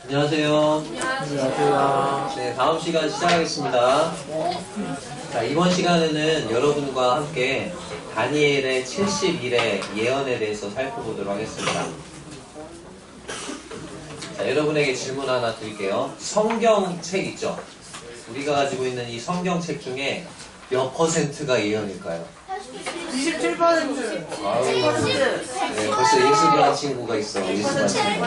안녕하세요. 안녕하세요. 네, 다음 시간 시작하겠습니다. 자, 이번 시간에는 여러분과 함께 다니엘의 70일의 예언에 대해서 살펴보도록 하겠습니다. 자, 여러분에게 질문 하나 드릴게요. 성경책 있죠? 우리가 가지고 있는 이 성경책 중에 몇 퍼센트가 예언일까요? 27%. 아우, 네, 벌써 예수라는 친구가 있어. 예수라는 친구.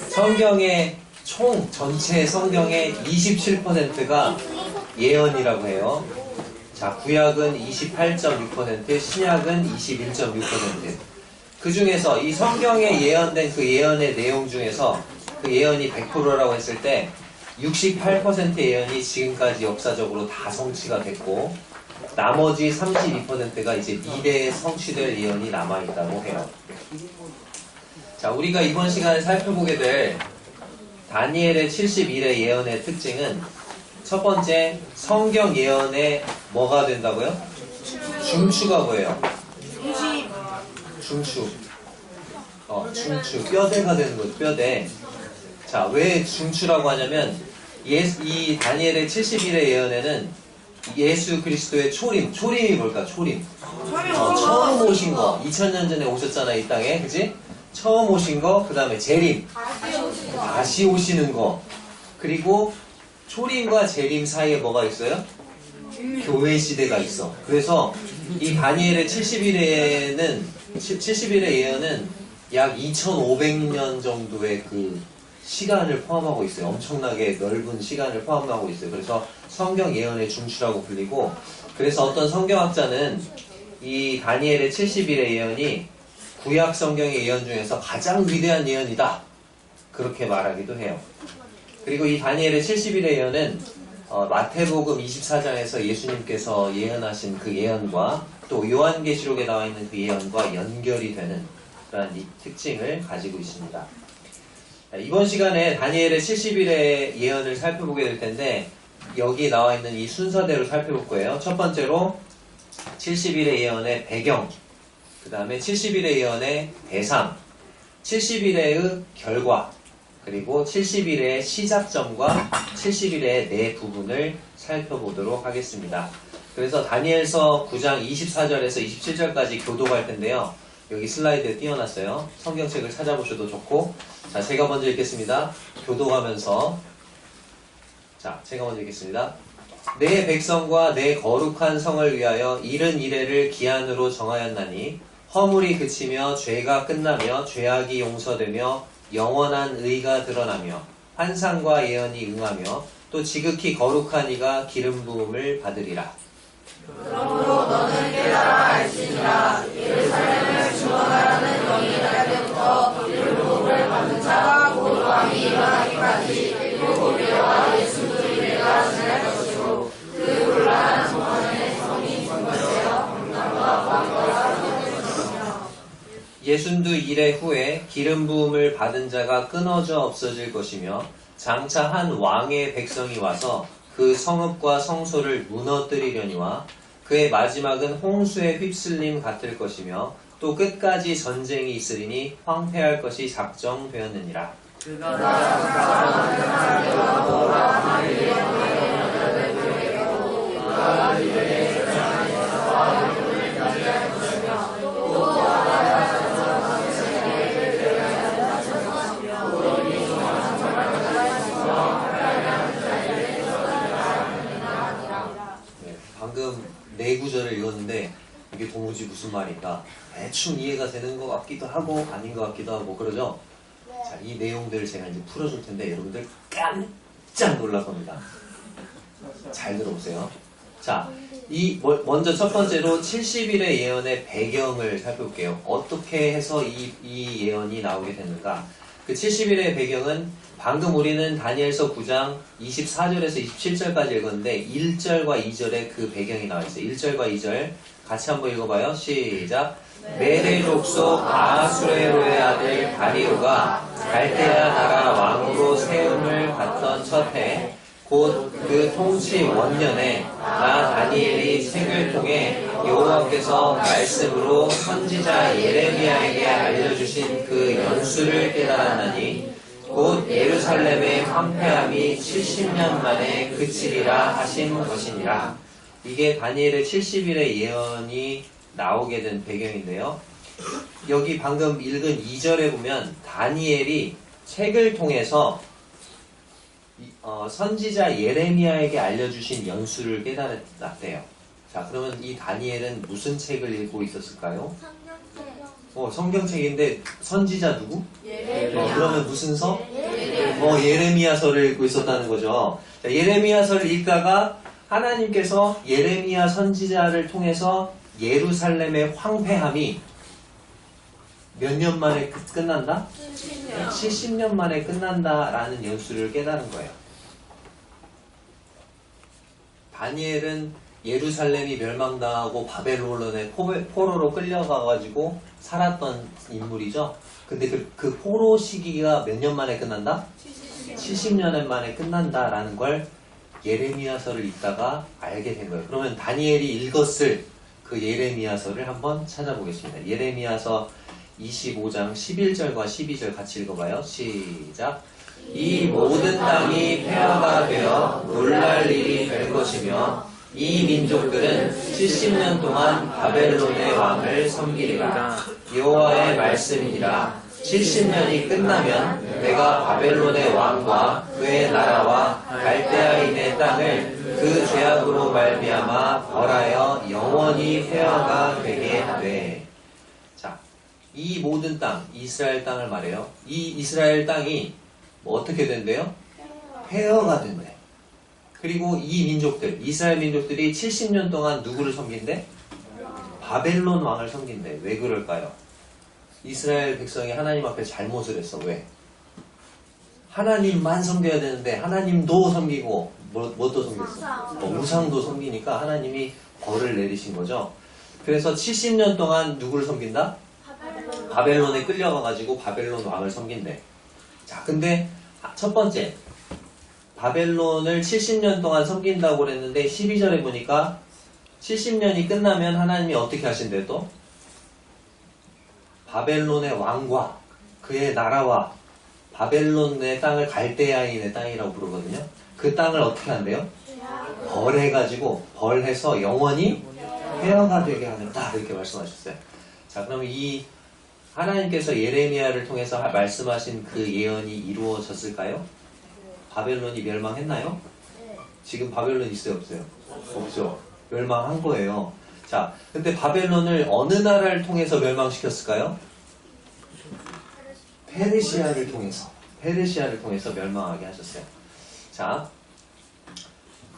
성경의 전체 성경의 27%가 예언이라고 해요. 자, 구약은 28.6%, 신약은 21.6%. 그 중에서 이 성경에 예언된 그 예언의 내용 중에서 그 예언이 100%라고 했을 때 68%의 예언이 지금까지 역사적으로 다 성취가 됐고, 나머지 32%가 이제 미래에 성취될 예언이 남아있다고 해요. 자, 우리가 이번 시간에 살펴보게 될 다니엘의 70일의 예언의 특징은 첫 번째, 성경 예언에 뭐가 된다고요? 중추가 뭐예요? 중추. 중추. 뼈대가 되는 거죠, 뼈대. 자, 왜 중추라고 하냐면, 이 다니엘의 70일의 예언에는 예수 그리스도의 초림이 뭘까? 초림. 처음 오신 거. 2000년 전에 오셨잖아요, 이 땅에. 그치? 처음 오신 거, 그 다음에 재림. 다시 오시는 거. 그리고 초림과 재림 사이에 뭐가 있어요? 교회 시대가 있어. 그래서 이 다니엘의 70일의 예언은 약 2500년 정도의 그 시간을 포함하고 있어요. 엄청나게 넓은 시간을 포함하고 있어요. 그래서 성경 예언의 중추라고 불리고, 그래서 어떤 성경학자는 이 다니엘의 70일의 예언이 구약 성경의 예언 중에서 가장 위대한 예언이다, 그렇게 말하기도 해요. 그리고 이 다니엘의 70일의 예언은 마태복음 24장에서 예수님께서 예언하신 그 예언과 또 요한계시록에 나와 있는 그 예언과 연결이 되는 그런 이 특징을 가지고 있습니다. 이번 시간에 다니엘의 70일의 예언을 살펴보게 될 텐데, 여기 나와 있는 이 순서대로 살펴볼 거예요. 첫 번째로 70일의 예언의 배경, 그 다음에 70일의 예언의 대상, 70일의 결과, 그리고 70일의 시작점과 70일의 네 부분을 살펴보도록 하겠습니다. 그래서 다니엘서 9장 24절에서 27절까지 교독할 텐데요. 여기 슬라이드에 띄워놨어요. 성경책을 찾아보셔도 좋고. 자, 제가 먼저 읽겠습니다. 교독하면서. 자, 제가 먼저 읽겠습니다. 내 백성과 내 거룩한 성을 위하여 이른 이래를 기한으로 정하였나니, 허물이 그치며 죄가 끝나며 죄악이 용서되며 영원한 의가 드러나며 환상과 예언이 응하며 또 지극히 거룩한 이가 기름 부음을 받으리라. 그러므로 너는 깨달아 알지니라. 예루살렘을 주원하라는 영이 날 때부터 기름 부음을 받는 자가 곧 왕이 일어나기까지 일곱 예와 예수 그리스도가 지날 것이고, 그 곤란한 동안에 성이 증거되어 강남과 광거가 될 것이며, 62일 후에 기름 부음을 받은 자가 끊어져 없어질 것이며, 장차 한 왕의 백성이 와서 그 성읍과 성소를 무너뜨리려니와, 그의 마지막은 홍수에 휩쓸림 같을 것이며, 또 끝까지 전쟁이 있으리니 황폐할 것이 작정되었느니라. 방금 네 구절을 읽었는데 이게 도무지 무슨 말인가 대충 이해가 되는 것 같기도 하고 아닌 것 같기도 하고 그러죠? 자, 이 내용들을 제가 이제 풀어줄 텐데 여러분들 깜짝 놀랄 겁니다. 잘 들어보세요. 자, 먼저 첫 번째로 70일의 예언의 배경을 살펴볼게요. 어떻게 해서 이 예언이 나오게 됐는가? 그 70일의 배경은 방금 우리는 다니엘서 9장 24절에서 27절까지 읽었는데 1절과 2절에 그 배경이 나와 있어요. 1절과 2절 같이 한번 읽어봐요. 시작. 메대 족속 아하수에로의 아들 다리오가 갈대아 나라 왕으로 세움을 받던 첫 해, 곧 그 통치 원년에 나 다니엘이 책을 통해 여호와께서 말씀으로 선지자 예레미야에게 알려주신 그 연수를 깨달았나니 곧 예루살렘의 황폐함이 70년 만에 그치리라 하신 것이니라. 이게 다니엘의 70일의 예언이 나오게 된 배경인데요. 여기 방금 읽은 2절에 보면 다니엘이 책을 통해서 선지자 예레미야에게 알려주신 연수를 깨달았대요. 자, 그러면 이 다니엘은 무슨 책을 읽고 있었을까요? 성경책인데 선지자 누구? 그러면 무슨 서? 예레미야서를 읽고 있었다는 거죠. 자, 예레미야서를 읽다가 하나님께서 예레미야 선지자를 통해서 예루살렘의 황폐함이 몇 년 만에 끝난다? 70년 만에 끝난다라는 연수를 깨달은 거예요. 다니엘은 예루살렘이 멸망당하고 바벨론의 포로로 끌려가가지고 살았던 인물이죠. 근데 그 포로 시기가 몇 년 만에 끝난다? 70년 만에 끝난다라는 걸 예레미야서를 읽다가 알게 된 거예요. 그러면 다니엘이 읽었을 그 예레미야서를 한번 찾아보겠습니다. 예레미야서 25장 11절과 12절 같이 읽어봐요. 시작. 이 모든 땅이 폐허가 되어 놀랄 일이 될 것이며 이 민족들은 70년 동안 바벨론의 왕을 섬기리라. 여호와의 말씀이니라. 70년이 끝나면 내가 바벨론의 왕과 그의 나라와 갈대아인의 땅을 그 죄악으로 말미암아 벌하여 영원히 폐허가 되게 하되. 자, 이 모든 땅, 이스라엘 땅을 말해요. 이 이스라엘 땅이 어떻게 된대요? 폐허가 된대. 그리고 이 민족들, 이스라엘 민족들이 70년 동안 누구를 섬긴대? 바벨론 왕을 섬긴대. 왜 그럴까요? 이스라엘 백성이 하나님 앞에 잘못을 했어. 왜? 하나님만 섬겨야 되는데 하나님도 섬기고 뭣도 섬겼어? 우상도 섬기니까 하나님이 벌을 내리신 거죠. 그래서 70년 동안 누구를 섬긴다? 바벨론에 끌려가가지고 바벨론 왕을 섬긴대. 자, 근데 첫 번째, 바벨론을 70년 동안 섬긴다고 그랬는데 12절에 보니까 70년이 끝나면 하나님이 어떻게 하신대 또? 바벨론의 왕과 그의 나라와 바벨론의 땅을 갈대아인의 땅이라고 부르거든요. 그 땅을 어떻게 한대요? 벌해가지고 벌해서 영원히 폐허가 되게 하겠다 이렇게 말씀하셨어요. 자, 그럼 이 하나님께서 예레미야를 통해서 말씀하신 그 예언이 이루어졌을까요? 바벨론이 멸망했나요? 지금 바벨론 있어요, 없어요? 없죠. 멸망한 거예요. 자, 근데 바벨론을 어느 나라를 통해서 멸망시켰을까요? 페르시아를 통해서 멸망하게 하셨어요. 자,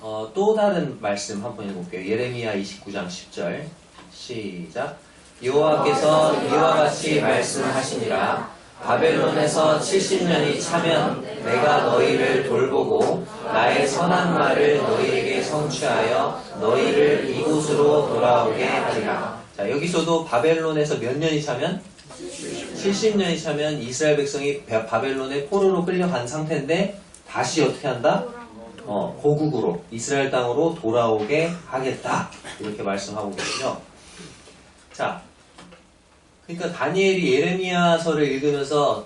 또 다른 말씀 한번 읽어볼게요. 예레미야 29장 10절 시작. 여호와께서 이와 같이 말씀하시니라. 바벨론에서 70년이 차면 내가 너희를 돌보고 나의 선한 말을 너희에게 성취하여 너희를 이곳으로 돌아오게 하리라. 자, 여기서도 바벨론에서 몇 년이 차면? 70년이 차면 이스라엘 백성이 바벨론의 포로로 끌려간 상태인데 다시 어떻게 한다? 고국으로 이스라엘 땅으로 돌아오게 하겠다 이렇게 말씀하고 계시죠. 자, 그러니까 다니엘이 예레미야서를 읽으면서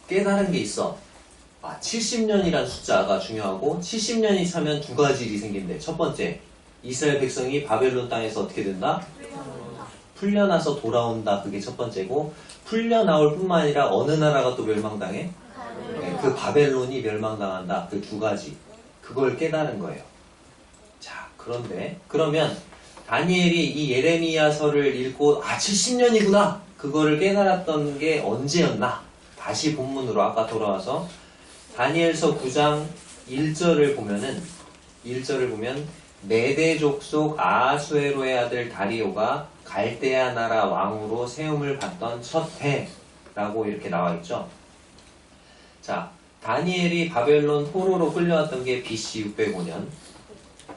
깨달은 게 있어. 70년이란 숫자가 중요하고 70년이 차면 두 가지 일이 생긴대. 첫 번째, 이스라엘 백성이 바벨론 땅에서 어떻게 된다? 풀려나서 돌아온다. 그게 첫 번째고, 풀려나올 뿐만 아니라 어느 나라가 또 멸망당해? 그 바벨론이 멸망당한다. 그 두 가지. 그걸 깨달은 거예요. 자, 그러면 다니엘이 이 예레미야서를 읽고 70년이구나. 그거를 깨달았던 게 언제였나? 다시 본문으로 아까 돌아와서 다니엘서 9장 1절을 보면 메대 족속 아하수에로의 아들 다리오가 갈대아 나라 왕으로 세움을 받던 첫 해라고 이렇게 나와 있죠. 자, 다니엘이 바벨론 포로로 끌려왔던 게 BC 605년,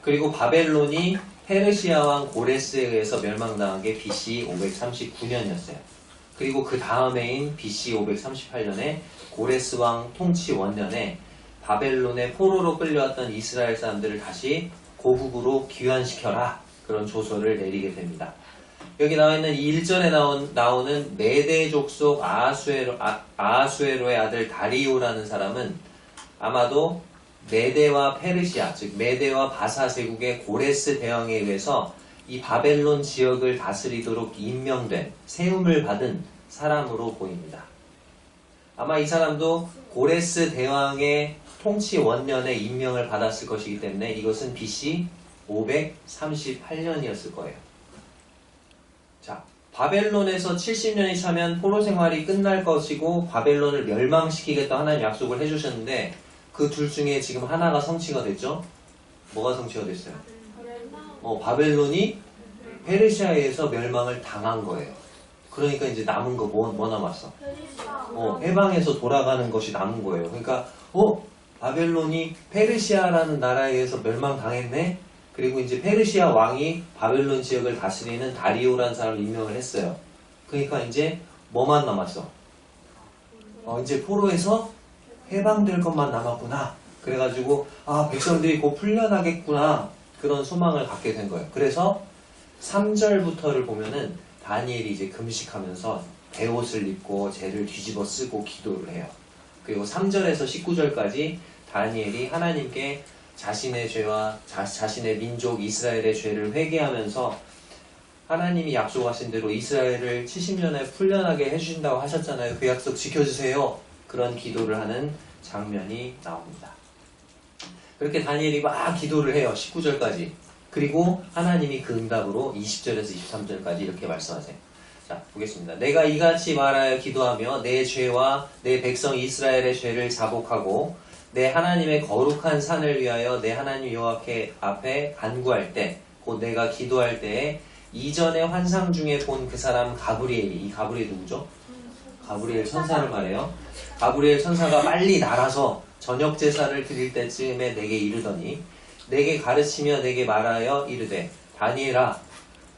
그리고 바벨론이 페르시아 왕 고레스에 의해서 멸망당한 게 BC 539년이었어요. 그리고 그 다음해인 BC 538년에 고레스 왕 통치 원년에 바벨론의 포로로 끌려왔던 이스라엘 사람들을 다시 고국으로 귀환시켜라. 그런 조서를 내리게 됩니다. 여기 나와 있는 이 1절에 나오는 메대 족속 아하수에로의 아들 다리오라는 사람은 아마도 메대와 페르시아, 즉 메대와 바사 제국의 고레스 대왕에 의해서 이 바벨론 지역을 다스리도록 임명된, 세움을 받은 사람으로 보입니다. 아마 이 사람도 고레스 대왕의 통치 원년에 임명을 받았을 것이기 때문에 이것은 BC 538년이었을 거예요. 자, 바벨론에서 70년이 차면 포로 생활이 끝날 것이고 바벨론을 멸망시키겠다 하나님 약속을 해주셨는데 그 둘 중에 지금 하나가 성취가 됐죠? 뭐가 성취가 됐어요? 바벨론이 페르시아에서 멸망을 당한 거예요. 그러니까 이제 남은 거 뭐 남았어? 해방해서 돌아가는 것이 남은 거예요. 그러니까 바벨론이 페르시아라는 나라에 의해서 멸망당했네? 그리고 이제 페르시아 왕이 바벨론 지역을 다스리는 다리오라는 사람을 임명을 했어요. 그러니까 이제 뭐만 남았어? 이제 포로에서 해방될 것만 남았구나. 그래가지고 백성들이 곧 풀려나겠구나. 그런 소망을 갖게 된 거예요. 그래서 3절부터를 보면은 다니엘이 이제 금식하면서 베옷을 입고 죄를 뒤집어 쓰고 기도를 해요. 그리고 3절에서 19절까지 다니엘이 하나님께 자신의 죄와 자신의 민족 이스라엘의 죄를 회개하면서 하나님이 약속하신 대로 이스라엘을 70년에 풀려나게 해주신다고 하셨잖아요. 그 약속 지켜주세요. 그런 기도를 하는 장면이 나옵니다. 그렇게 다니엘이 막 기도를 해요. 19절까지. 그리고 하나님이 그 응답으로 20절에서 23절까지 이렇게 말씀하세요. 자, 보겠습니다. 내가 이같이 말하여 기도하며 내 죄와 내 백성 이스라엘의 죄를 자복하고 내 하나님의 거룩한 산을 위하여 내 하나님 여호와께 앞에 간구할 때, 곧 내가 기도할 때에 이전의 환상 중에 본 그 사람 가브리엘이, 이 가브리엘 누구죠? 가브리엘 천사를 말해요. 가브리엘 천사가 빨리 날아서 저녁 제사를 드릴 때쯤에 내게 이르더니 내게 가르치며 내게 말하여 이르되 다니엘아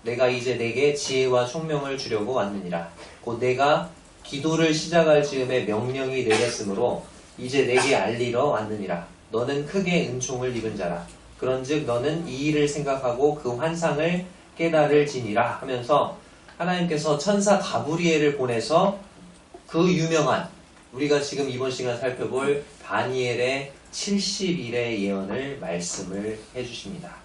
내가 이제 내게 지혜와 총명을 주려고 왔느니라. 곧 내가 기도를 시작할 즈음에 명령이 내렸으므로 이제 내게 알리러 왔느니라. 너는 크게 은총을 입은 자라. 그런즉 너는 이 일을 생각하고 그 환상을 깨달을지니라 하면서 하나님께서 천사 가브리엘을 보내서 그 유명한 우리가 지금 이번 시간 살펴볼 다니엘의 70일의 예언을 말씀을 해주십니다.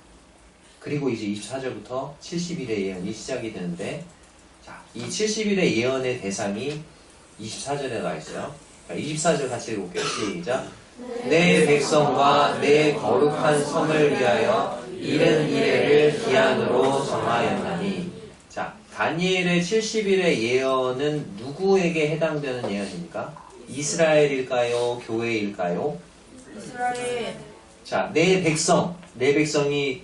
그리고 이제 24절부터 70일의 예언이 시작이 되는데, 자, 이 70일의 예언의 대상이 24절에 나와 있어요. 24절 같이 읽어볼게요. 시작. 내 백성과 내 거룩한 성을 위하여 이른 이래를 기한으로 정하였나니. 자, 다니엘의 70일의 예언은 누구에게 해당되는 예언입니까? 이스라엘일까요? 교회일까요? 이스라엘. 자, 내 백성이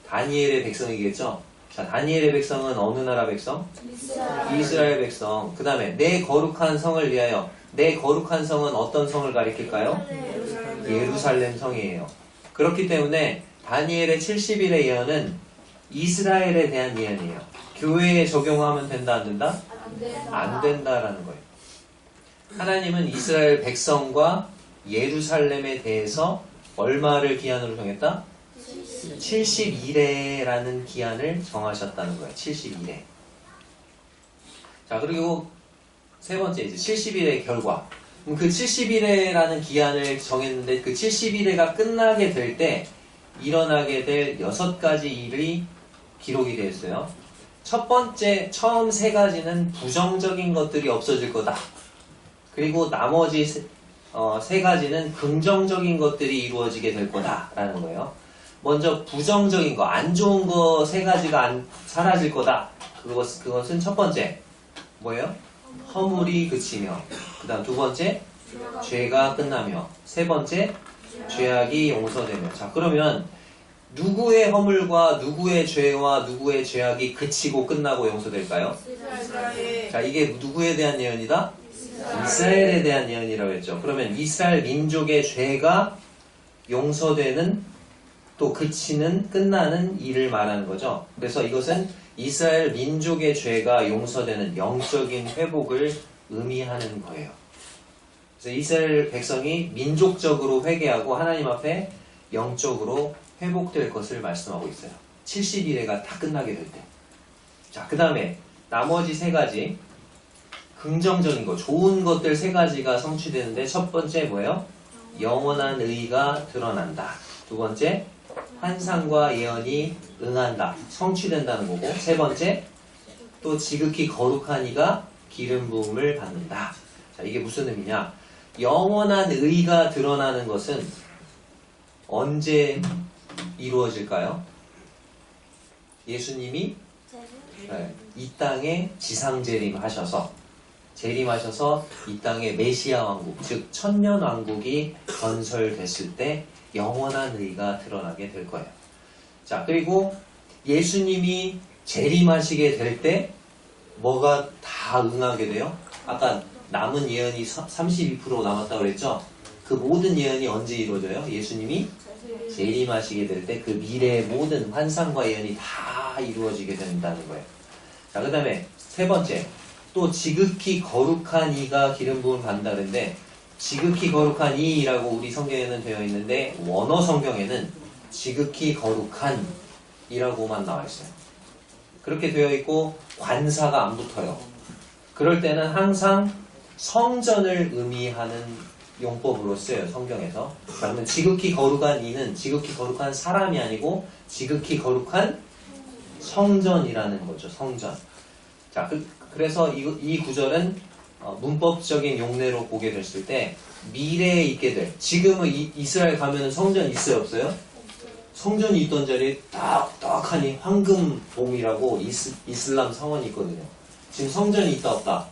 다니엘의 백성이겠죠? 자, 다니엘의 백성은 어느 나라 백성? 이스라엘 백성. 그 다음에 내 거룩한 성을 위하여. 내 거룩한 성은 어떤 성을 가리킬까요? 예루살렘 성이에요. 그렇기 때문에 다니엘의 70일의 예언은 이스라엘에 대한 예언이에요. 교회에 적용하면 된다, 안 된다? 안 된다라는 거예요. 하나님은 이스라엘 백성과 예루살렘에 대해서 얼마를 기한으로 정했다? 70일에라는 기한을 정하셨다는 거예요. 70일에. 자, 그리고 세 번째 이제 70일의 결과. 그 70일에라는 기한을 정했는데 그 70일에가 끝나게 될 때 일어나게 될 6가지 일이 기록이 되어 있어요. 첫 번째, 처음 3가지는 부정적인 것들이 없어질 거다. 그리고 나머지 3가지는 긍정적인 것들이 이루어지게 될 거다라는 거예요. 먼저 부정적인 거, 안 좋은 거 3가지가 사라질 거다. 그것은 첫 번째 뭐예요? 허물이 그치며, 그 다음 두 번째 죄가 끝나며, 세 번째 죄악이 용서되며. 자, 그러면 누구의 허물과 누구의 죄와 누구의 죄악이 그치고 끝나고 용서될까요? 이스라엘. 자, 이게 누구에 대한 예언이다? 이스라엘에 대한 예언이라고 했죠. 그러면 이스라엘 민족의 죄가 용서되는, 또 그치는, 끝나는 일을 말하는 거죠. 그래서 이것은 이스라엘 민족의 죄가 용서되는 영적인 회복을 의미하는 거예요. 그래서 이스라엘 백성이 민족적으로 회개하고 하나님 앞에 영적으로 회복될 것을 말씀하고 있어요. 70일에가 다 끝나게 될 때. 자, 그 다음에 나머지 세 가지 긍정적인 거, 좋은 것들 세 가지가 성취되는데 첫 번째 뭐예요? 영원한 의가 드러난다. 두 번째, 환상과 예언이 응한다. 성취된다는 거고. 세 번째, 또 지극히 거룩한 이가 기름 부음을 받는다. 자, 이게 무슨 의미냐? 영원한 의가 드러나는 것은 언제 이루어질까요? 예수님이 이 땅에 지상 재림하셔서 이 땅에 메시아 왕국, 즉 천년 왕국이 건설됐을 때 영원한 의가 드러나게 될 거예요. 자, 그리고 예수님이 재림하시게 될 때 뭐가 다 응하게 돼요? 아까 남은 예언이 32% 남았다고 그랬죠? 그 모든 예언이 언제 이루어져요? 예수님이 재림하시게 될 때 그 미래의 모든 환상과 예언이 다 이루어지게 된다는 거예요. 자, 그 다음에 세 번째, 또 지극히 거룩한 이가 기름 부음을 받는다 그랬는데, 지극히 거룩한 이라고 우리 성경에는 되어 있는데 원어 성경에는 지극히 거룩한 이라고만 나와 있어요. 그렇게 되어 있고 관사가 안 붙어요. 그럴 때는 항상 성전을 의미하는 용법으로 쓰여요, 성경에서. 그러면 지극히 거룩한 이는 지극히 거룩한 사람이 아니고 지극히 거룩한 성전이라는 거죠, 성전. 자, 그래서 이 구절은 문법적인 용례로 보게 됐을 때 미래에 있게 될, 지금은 이스라엘 가면 성전 있어요, 없어요? 성전이 있던 자리에 딱딱하니 황금돔이라고 이슬람 성원이 있거든요. 지금 성전이 있다 없다?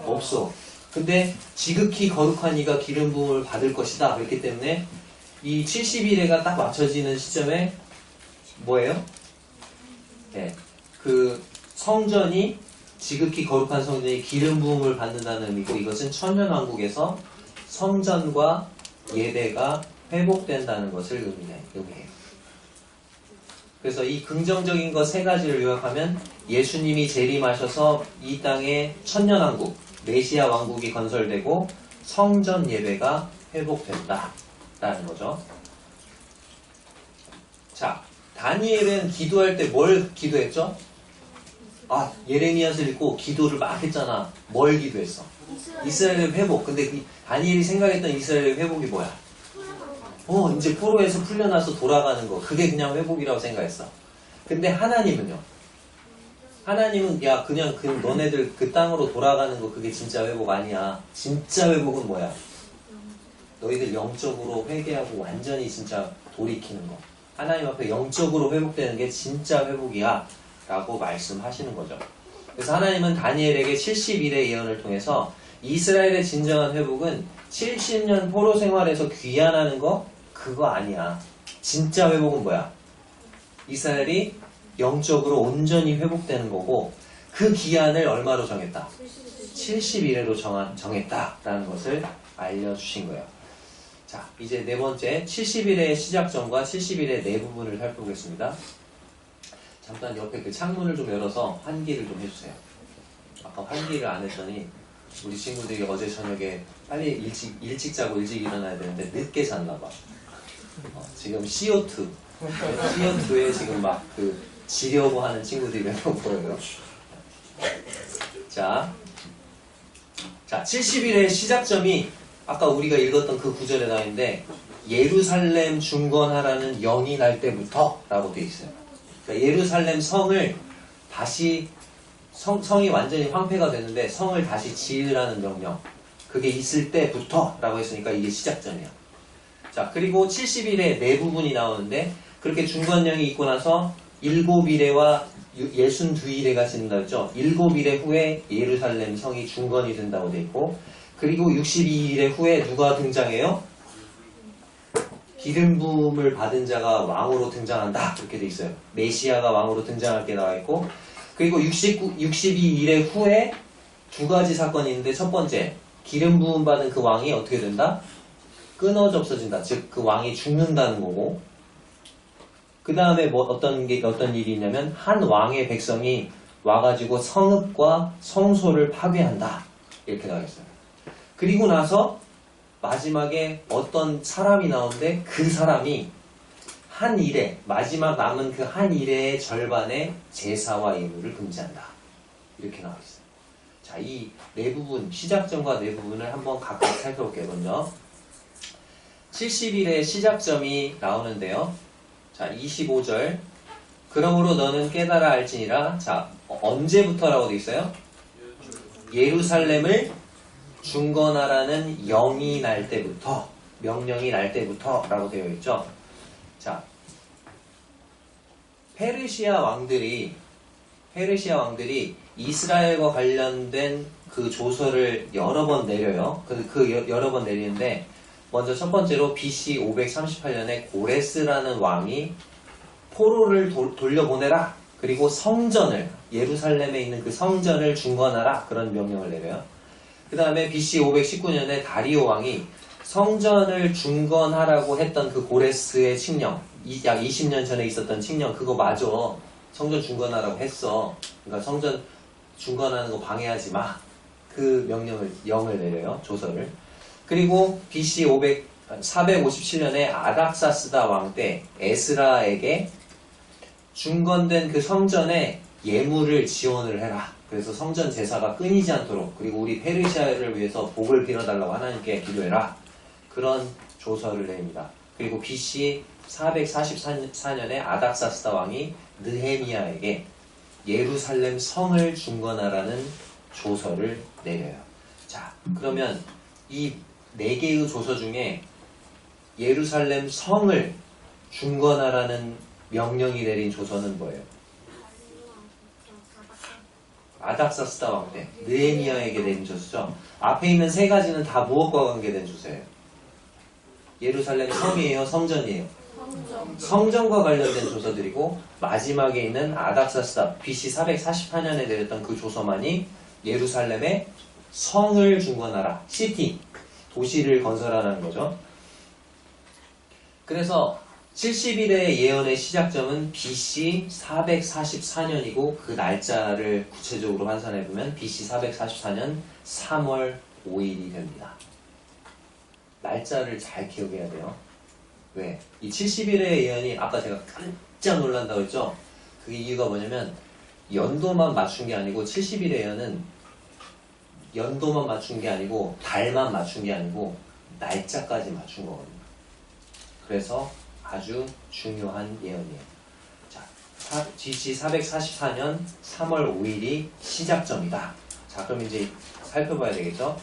없어. 근데 지극히 거룩한 이가 기름 부음을 받을 것이다. 그렇기 때문에 이 70일에가 딱 맞춰지는 시점에 뭐예요? 네, 그 성전이 지극히 거룩한 성전이 기름 부음을 받는다는 의미고, 이것은 천년왕국에서 성전과 예배가 회복된다는 것을 의미해요. 그래서 이 긍정적인 것 세 가지를 요약하면 예수님이 재림하셔서 이 땅에 천년왕국, 메시아 왕국이 건설되고 성전 예배가 회복된다라는 거죠. 자, 다니엘은 기도할 때 뭘 기도했죠? 예레미야서 읽고 기도를 막 했잖아. 뭘 기도했어? 이스라엘의 회복. 근데 다니엘이 생각했던 이스라엘의 회복이 뭐야? 이제 포로에서 풀려나서 돌아가는 거. 그게 그냥 회복이라고 생각했어. 근데 하나님은요? 하나님은 그냥 너네들 그 땅으로 돌아가는 거 그게 진짜 회복 아니야. 진짜 회복은 뭐야? 너희들 영적으로 회개하고 완전히 진짜 돌이키는 거. 하나님 앞에 영적으로 회복되는 게 진짜 회복이야 라고 말씀하시는 거죠. 그래서 하나님은 다니엘에게 70일의 예언을 통해서 이스라엘의 진정한 회복은 70년 포로 생활에서 귀환하는 거 그거 아니야. 진짜 회복은 뭐야? 이스라엘이 영적으로 온전히 회복되는 거고, 그 기한을 얼마로 정했다? 70일에로 정했다라는 것을 알려주신 거예요. 자, 이제 네 번째 70일의 시작점과 70일의 내 부분을 살펴보겠습니다. 잠깐 옆에 그 창문을 좀 열어서 환기를 좀 해주세요. 아까 환기를 안 했더니 우리 친구들이 어제 저녁에 빨리 일찍 자고 일찍 일어나야 되는데 늦게 잤나봐. 지금 CO2에 지금 막 지려고 하는 친구들이 몇 명 보여요. 자, 70일의 시작점이 아까 우리가 읽었던 그 구절에 나와 있는데, 예루살렘 중건하라는 영이 날 때부터 라고 되어 있어요. 그러니까 예루살렘 성을 다시 성이 완전히 황폐가 됐는데 성을 다시 지으라는 명령, 그게 있을 때부터 라고 했으니까 이게 시작점이야. 자, 그리고 70일에 네 부분이 나오는데, 그렇게 중건령이 있고 나서 7일에와 62일에가 지난다 했죠. 7일에 후에 예루살렘 성이 중건이 된다고 돼 있고, 그리고 62일에 후에 누가 등장해요? 기름 부음을 받은 자가 왕으로 등장한다. 그렇게 돼 있어요. 메시아가 왕으로 등장할 게 나와 있고, 그리고 62일에 후에 두 가지 사건이 있는데, 첫 번째, 기름 부음 받은 그 왕이 어떻게 된다? 끊어져 없어진다. 즉, 그 왕이 죽는다는 거고, 그 다음에 어떤 일이 있냐면, 한 왕의 백성이 와가지고 성읍과 성소를 파괴한다. 이렇게 나와 있어요. 그리고 나서 마지막에 어떤 사람이 나오는데, 그 사람이 한 일에, 마지막 남은 그 한 일의 절반의 제사와 예물을 금지한다. 이렇게 나와 있어요. 자, 이 네 부분, 시작점과 네 부분을 한번 각각 살펴볼게요. 먼저 70일의 시작점이 나오는데요. 자, 25절. 그러므로 너는 깨달아 알지니라. 자, 언제부터라고 돼 있어요? 예루살렘을 중건하라는 영이 날 때부터, 명령이 날 때부터 라고 되어 있죠. 자, 페르시아 왕들이 이스라엘과 관련된 그 조서를 여러 번 내려요. 여러 번 내리는데, 먼저 첫 번째로 BC 538년에 고레스라는 왕이 포로를 돌려보내라. 그리고 성전을, 예루살렘에 있는 그 성전을 중건하라. 그런 명령을 내려요. 그 다음에 BC 519년에 다리오 왕이 성전을 중건하라고 했던 그 고레스의 칙령, 약 20년 전에 있었던 칙령, 그거 마저 성전 중건하라고 했어. 그러니까 성전 중건하는 거 방해하지 마. 그 영을 내려요. 조서를. 그리고 BC 457년에 아닥사스다 왕 때 에스라에게 중건된 그 성전에 예물을 지원을 해라. 그래서 성전 제사가 끊이지 않도록, 그리고 우리 페르시아를 위해서 복을 빌어달라고 하나님께 기도해라. 그런 조서를 냅니다. 그리고 BC 444년에 아닥사스다 왕이 느헤미야에게 예루살렘 성을 중건하라는 조서를 내려요. 자, 그러면 이 네 개의 조서 중에 예루살렘 성을 중건하라는 명령이 내린 조서는 뭐예요? 아닥사스다 왕 때 느헤미야에게 내린 조서죠. 앞에 있는 세 가지는 다 무엇과 관계된 조서예요? 예루살렘 성이에요, 성전이에요? 성전과 관련된 조서들이고, 마지막에 있는 아닥사스다 BC 444년에 내렸던 그 조서만이 예루살렘의 성을 중건하라, 시티, 도시를 건설하라는 거죠. 그래서 70일의 예언의 시작점은 BC 444년이고 그 날짜를 구체적으로 환산해보면 BC 444년 3월 5일이 됩니다. 날짜를 잘 기억해야 돼요. 왜? 이 70일의 예언이 아까 제가 깜짝 놀란다고 했죠? 그 이유가 뭐냐면 연도만 맞춘 게 아니고 70일의 예언은 연도만 맞춘 게 아니고 달만 맞춘 게 아니고 날짜까지 맞춘 거거든요. 그래서 아주 중요한 예언이에요. 자, BC 444년 3월 5일이 시작점이다. 자, 그럼 이제 살펴봐야 되겠죠?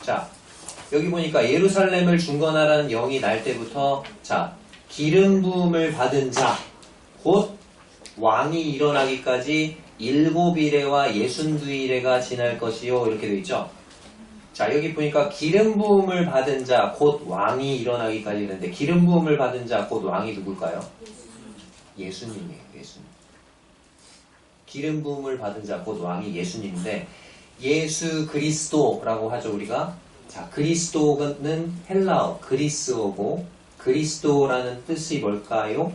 자, 여기 보니까 예루살렘을 중건하라는 영이 날 때부터, 자, 기름 부음을 받은 자, 곧 왕이 일어나기까지 7일에와 62일에가 지날 것이요. 이렇게 되어 있죠? 자, 여기 보니까 기름 부음을 받은 자, 곧 왕이 일어나기까지 그랬는데, 기름 부음을 받은 자, 곧 왕이 누굴까요? 예수님이에요, 예수님. 기름 부음을 받은 자, 곧 왕이 예수님인데, 예수 그리스도라고 하죠, 우리가. 자, 그리스도는 헬라어, 그리스어고, 그리스도라는 뜻이 뭘까요?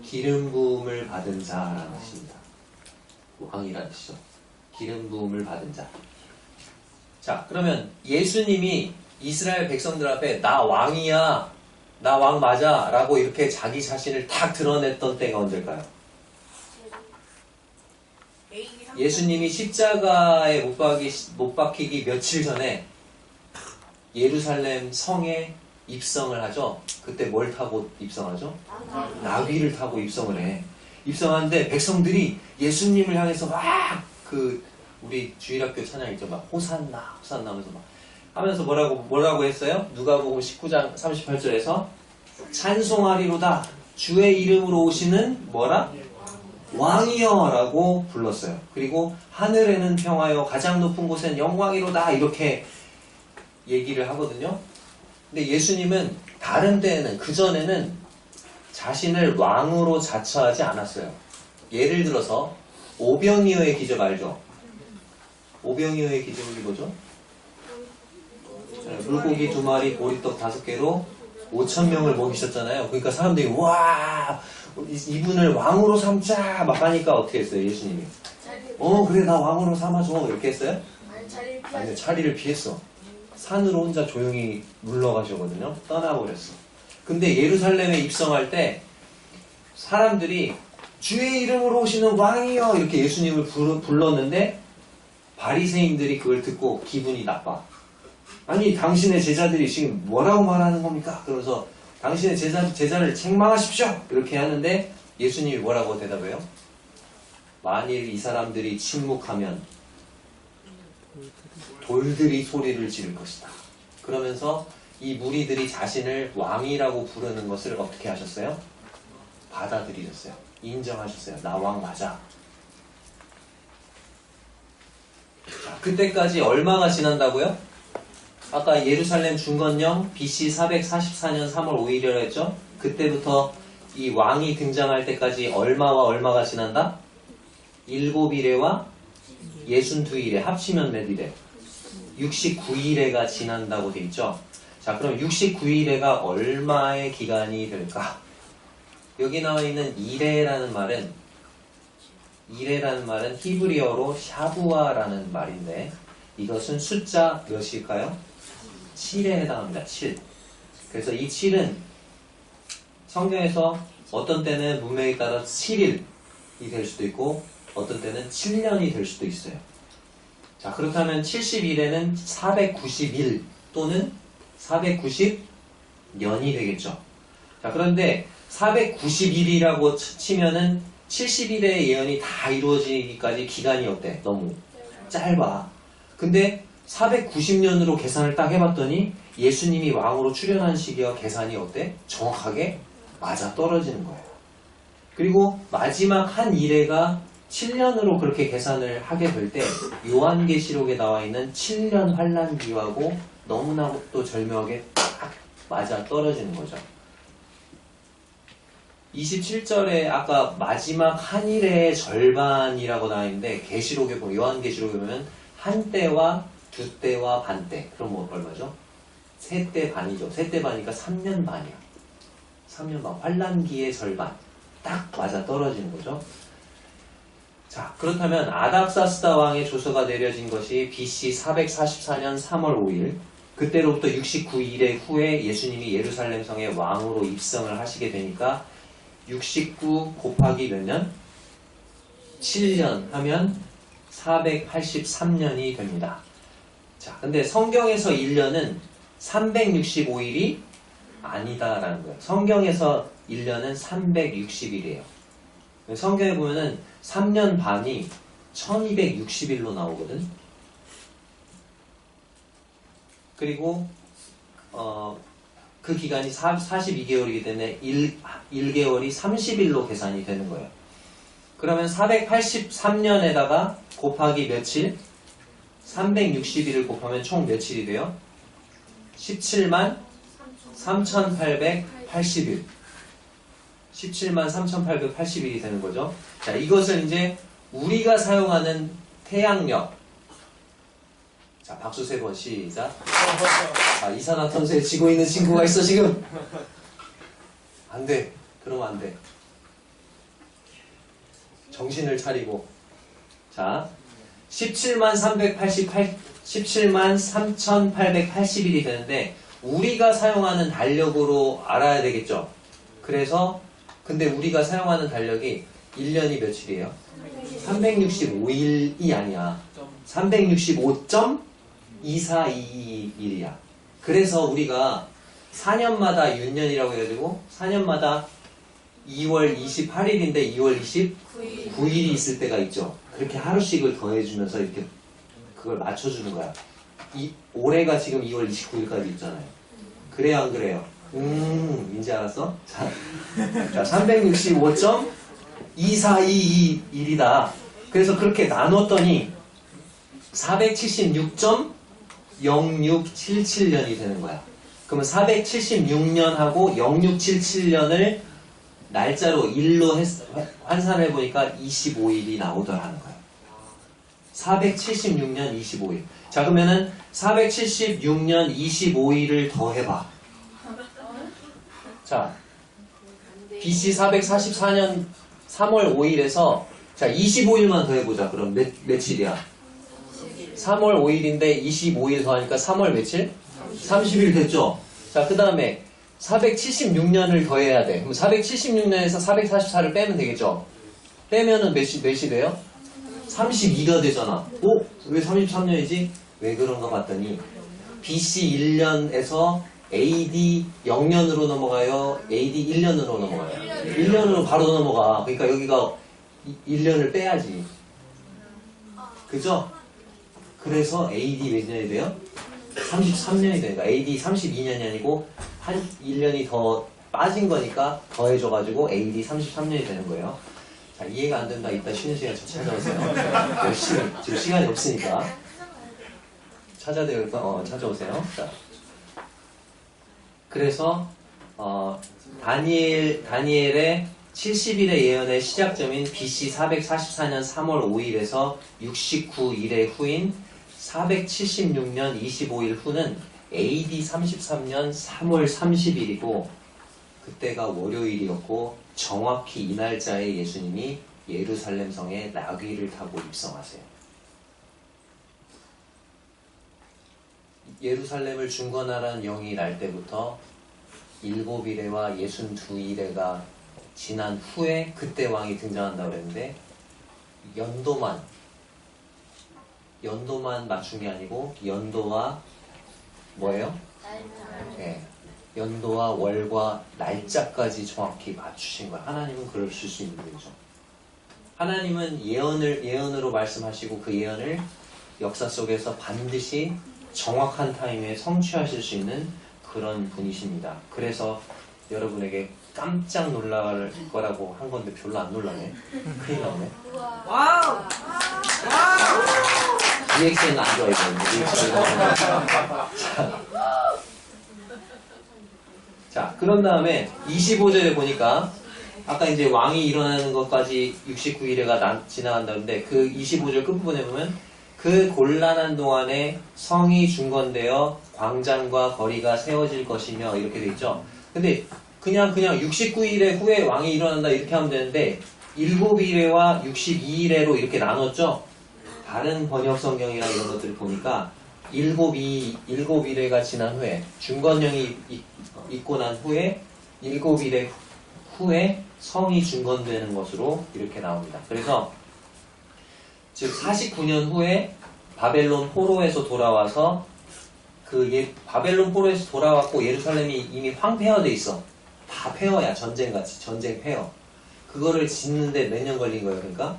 기름 부음을 받은 자라는 뜻입니다. 왕이라는 뜻이죠. 기름 부음을 받은 자. 자, 그러면 예수님이 이스라엘 백성들 앞에 나 왕이야, 나 왕 맞아 라고 이렇게 자기 자신을 탁 드러냈던 때가 언제일까요? 예수님이 십자가에 못 박히기 며칠 전에 예루살렘 성에 입성을 하죠. 그때 뭘 타고 입성하죠? 나귀를 타고 입성을 해. 입성하는데 백성들이 예수님을 향해서 막 우리 주일학교 찬양 있죠. 막 호산나 호산나 하면서 막 하면서 뭐라고 했어요? 누가복음 19장 38절에서 찬송하리로다 주의 이름으로 오시는 뭐라? 왕이여 라고 불렀어요. 그리고 하늘에는 평화여 가장 높은 곳엔 영광이로다 이렇게 얘기를 하거든요. 근데 예수님은 다른 때에는, 그전에는 자신을 왕으로 자처하지 않았어요. 예를 들어서 오병이어의 기적 알죠? 오병이어의 기적이 뭐죠? 물고기 2마리 보리떡 5개로 5,000명을 먹이셨잖아요. 그러니까 사람들이 와 이분을 왕으로 삼자 막 하니까 어떻게 했어요? 예수님이 그래 나 왕으로 삼아줘 이렇게 했어요? 아니요, 자리를 피했어. 산으로 혼자 조용히 물러가시거든요. 떠나버렸어. 근데 예루살렘에 입성할 때 사람들이 주의 이름으로 오시는 왕이여 이렇게 예수님을 불렀는데 바리새인들이 그걸 듣고 기분이 나빠. 아니 당신의 제자들이 지금 뭐라고 말하는 겁니까? 그러면서 당신의 제자를 책망하십시오 이렇게 하는데 예수님이 뭐라고 대답해요? 만일 이 사람들이 침묵하면 돌들이 소리를 지를 것이다. 그러면서 이 무리들이 자신을 왕이라고 부르는 것을 어떻게 하셨어요? 받아들이셨어요. 인정하셨어요. 나 왕 맞아. 자, 그때까지 얼마가 지난다고요? 아까 예루살렘 중건령 BC 444년 3월 5일이라고 했죠? 그때부터 이 왕이 등장할 때까지 얼마와 얼마가 지난다? 7일에와 62일에 합치면 몇 일에? 69일에가 지난다고 돼 있죠? 자, 그럼 69일에가 얼마의 기간이 될까? 여기 나와 있는 이레라는 말은 히브리어로 샤부아라는 말인데 이것은 숫자 몇일까요? 7에 해당합니다. 7. 그래서 이 7은 성경에서 어떤 때는 문맥에 따라 7일이 될 수도 있고 어떤 때는 7년이 될 수도 있어요. 자, 그렇다면 70일에는 490일 또는 490년이 되겠죠. 자, 그런데 490일이라고 치면은 70일의 예언이 다 이루어지기까지 기간이 어때? 너무 짧아. 근데 490년으로 계산을 딱 해봤더니 예수님이 왕으로 출현한 시기와 계산이 어때? 정확하게 맞아 떨어지는 거예요. 그리고 마지막 한 일회가 7년으로 그렇게 계산을 하게 될 때 요한계시록에 나와 있는 7년 환란기하고 너무나도 또 절묘하게 딱 맞아 떨어지는 거죠. 27절에 아까 마지막 한 일의 절반이라고 나와 있는데 계시록에 보면 요한계시록에 보면 한 때와 두 때와 반 때. 그럼 뭐 얼마죠? 3때 반이죠. 3때 반이니까 3년 반이야. 3년 반. 환란기의 절반. 딱 맞아 떨어지는 거죠. 자, 그렇다면 아닥사스다 왕의 조서가 내려진 것이 BC 444년 3월 5일. 그때로부터 69일의 후에 예수님이 예루살렘 성에 왕으로 입성을 하시게 되니까 69 곱하기 몇 년? 7년 하면 483년이 됩니다. 자, 근데 성경에서 1년은 365일이 아니다라는 거예요. 성경에서 1년은 360일이에요. 성경에 보면은 3년 반이 1260일로 나오거든. 그리고 그 기간이 42개월이기 때문에 1개월이 30일로 계산이 되는 거예요. 그러면 483년에다가 곱하기 며칠? 360일을 곱하면 총 며칠이 돼요? 17만 3880일. 17만 3880일이 되는 거죠. 자, 이것을 이제 우리가 사용하는 태양력. 자, 박수 3번 시작. 아, 이산화탄소에 지고 있는 친구가 있어 지금. 안 돼. 그러면 안 돼. 정신을 차리고. 자, 17만 3880일이 되는데 우리가 사용하는 달력으로 알아야 되겠죠. 그래서 근데 우리가 사용하는 달력이 1년이 며칠이에요? 365일이 아니야. 365.2422일이야. 그래서 우리가 4년마다 윤년이라고 해가지고 4년마다 2월 28일인데 2월 29일이 있을 때가 있죠. 그렇게 하루씩을 더해주면서 이렇게 그걸 맞춰주는 거야. 올해가 지금 2월 29일까지 있잖아요. 그래요, 안 그래요? 이제 알았어? 자 365.2422일이다. 그래서 그렇게 나눴더니 476.0677년이 되는 거야. 그러면 476년하고 0677년을 날짜로 1로 환산해 보니까 25일이 나오더라는 거예요. 476년 25일. 자, 그러면은 476년 25일을 더해봐. 자, BC 444년 3월 5일에서 자 25일만 더해보자. 그럼 며칠이야? 3월 5일인데 25일 더하니까 3월 며칠? 30일 됐죠? 자, 그 다음에 476년을 더해야 돼. 그럼 476년에서 444를 빼면 되겠죠? 빼면은 몇이 돼요? 32가 되잖아. 왜 33년이지? 왜 그런가 봤더니 BC 1년에서 AD 0년으로 넘어가요? AD 1년으로 넘어가요? 1년으로 바로 넘어가. 그러니까 여기가 1년을 빼야지. 그죠? 그래서 AD 몇 년이 돼요? 33년이 되니까 AD 32년이 아니고 한 1년이 더 빠진 거니까 더해줘가지고 AD 33년이 되는 거예요. 자, 이해가 안 된다. 이따 쉬는 시간에 저 찾아오세요. 열심히. 지금 시간이 없으니까. 찾아오세요. 자. 그래서, 다니엘의 70일의 예언의 시작점인 BC 444년 3월 5일에서 69일의 후인 476년 25일 후는 AD 33년 3월 30일이고, 그때가 월요일이었고, 정확히 이 날짜에 예수님이 예루살렘 성에 나귀를 타고 입성하세요. 예루살렘을 중건하라는 영이 날 때부터 7일에와 62일에가 지난 후에 그때 왕이 등장한다고 그랬는데 연도만 맞춘 게 아니고 연도와 뭐예요? 네. 연도와 월과 날짜까지 정확히 맞추신 거야. 하나님은 그러실 수 있는 분이죠. 하나님은 예언으로 말씀하시고 그 예언을 역사 속에서 반드시 정확한 타임에 성취하실 수 있는 그런 분이십니다. 그래서 여러분에게 깜짝 놀랄 거라고 한 건데 별로 안 놀라네. 큰일 났네. 와우! 리액션은 안 좋아야 되는데. 자, 그런 다음에 25절에 보니까 아까 이제 왕이 일어나는 것까지 69일에가 지나간다는데 그 25절 끝부분에 보면 그 곤란한 동안에 성이 중건되어 광장과 거리가 세워질 것이며 이렇게 돼 있죠. 근데 그냥 69일에 후에 왕이 일어난다 이렇게 하면 되는데 7일에와 62일에로 이렇게 나눴죠. 다른 번역 성경이랑 이런 것들을 보니까 7일에가 지난 후에 중건령이 있고 난 후에 7일에 후에 성이 중건되는 것으로 이렇게 나옵니다. 그래서 즉 49년 후에 바벨론 포로에서 돌아와서 바벨론 포로에서 돌아왔고 예루살렘이 이미 황폐화돼 있어. 다 폐허야. 전쟁같이. 전쟁 폐허. 그거를 짓는데 몇 년 걸린 거예요? 그러니까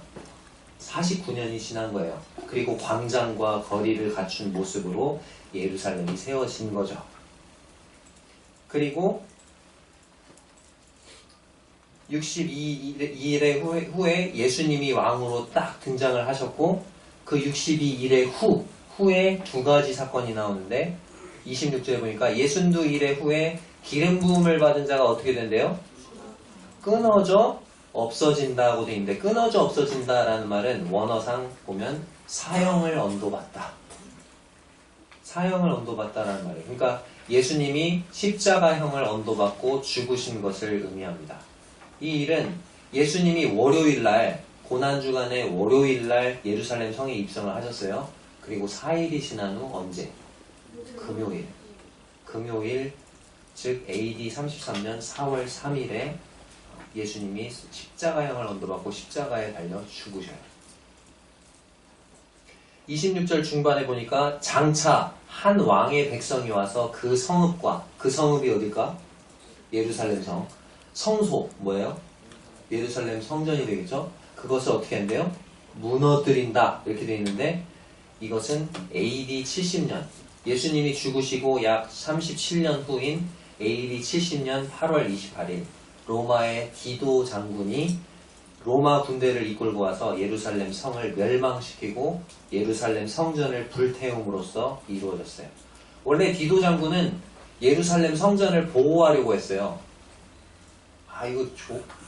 49년이 지난 거예요. 그리고 광장과 거리를 갖춘 모습으로 예루살렘이 세워진 거죠. 그리고 62일의 후에 예수님이 왕으로 딱 등장을 하셨고 그 62일의 후에 두 가지 사건이 나오는데 26절에 보니까 62일의 후에 기름 부음을 받은 자가 어떻게 된대요? 끊어져 없어진다고 돼 있는데 끊어져 없어진다라는 말은 원어상 보면 사형을 언도받다. 사형을 언도받다라는 말이에요. 그러니까 예수님이 십자가형을 언도받고 죽으신 것을 의미합니다. 이 일은 예수님이 월요일날 고난주간의 월요일날 예루살렘 성에 입성을 하셨어요. 그리고 4일이 지난 후 언제? 금요일 즉 AD 33년 4월 3일에 예수님이 십자가형을 언도받고 십자가에 달려 죽으셔요. 26절 중반에 보니까 장차 한 왕의 백성이 와서 그 성읍과 그 성읍이 어딜까? 예루살렘 성. 성소 뭐예요? 예루살렘 성전이 되겠죠? 그것을 어떻게 한대요? 무너뜨린다 이렇게 되어 있는데 이것은 AD 70년 예수님이 죽으시고 약 37년 후인 AD 70년 8월 28일 로마의 디도 장군이 로마 군대를 이끌고 와서 예루살렘 성을 멸망시키고 예루살렘 성전을 불태움으로써 이루어졌어요. 원래 디도 장군은 예루살렘 성전을 보호하려고 했어요. 이거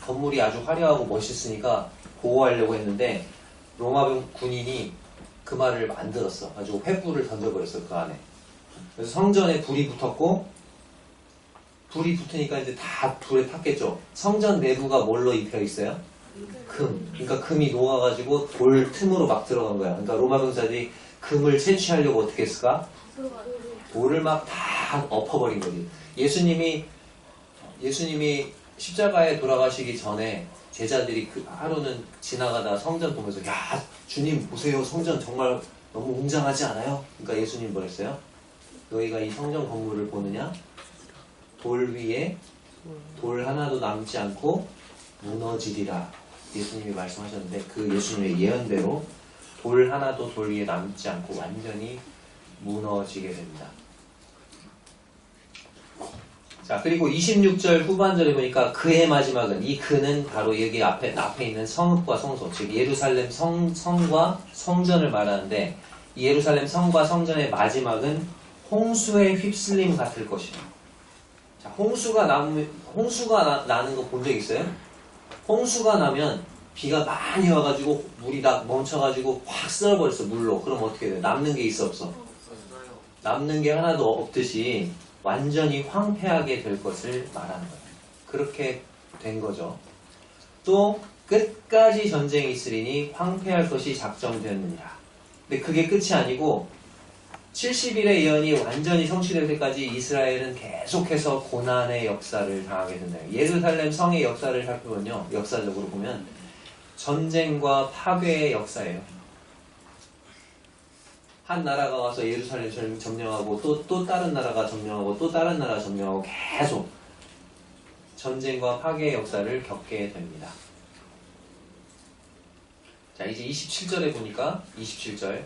건물이 아주 화려하고 멋있으니까 보호하려고 했는데 로마 군인이 그 말을 안 들었어. 가지고 횃불을 던져버렸어 그 안에. 그래서 성전에 불이 붙었고 불이 붙으니까 이제 다 불에 탔겠죠. 성전 내부가 뭘로 입혀 있어요? 금. 그러니까 금이 녹아가지고 돌 틈으로 막 들어간 거야. 그러니까 로마 병사들이 금을 채취하려고 어떻게 했을까? 돌을 막 다 엎어버린 거지. 예수님이 십자가에 돌아가시기 전에 제자들이 그 하루는 지나가다 성전 보면서 야 주님 보세요 성전 정말 너무 웅장하지 않아요? 그러니까 예수님 뭐랬어요? 너희가 이 성전 건물을 보느냐? 돌 위에 돌 하나도 남지 않고 무너지리라 예수님이 말씀하셨는데 그 예수님의 예언대로 돌 하나도 돌 위에 남지 않고 완전히 무너지게 됩니다. 자, 그리고 26절 후반절에 보니까 그의 마지막은, 이 그는 바로 여기 앞에 있는 성읍과 성소, 즉 예루살렘 성과 성전을 말하는데, 이 예루살렘 성과 성전의 마지막은 홍수에 휩쓸림 같을 것이다. 자, 홍수가 나는 거 본 적 있어요? 홍수가 나면 비가 많이 와가지고 물이 다 멈춰가지고 확 쓸어버렸어, 물로. 그럼 어떻게 돼? 남는 게 있어, 없어? 남는 게 하나도 없듯이 완전히 황폐하게 될 것을 말하는 거예요. 그렇게 된 거죠. 또 끝까지 전쟁이 있으리니 황폐할 것이 작정되었느니라. 근데 그게 끝이 아니고 70일의 예언이 완전히 성취될 때까지 이스라엘은 계속해서 고난의 역사를 당하게 된다. 예루살렘 성의 역사를 살펴보면요, 역사적으로 보면 전쟁과 파괴의 역사예요. 한 나라가 와서 예루살렘을 점령하고 또 다른 나라가 점령하고 또 다른 나라가 점령하고 계속 전쟁과 파괴의 역사를 겪게 됩니다. 자, 이제 27절에 보니까 27절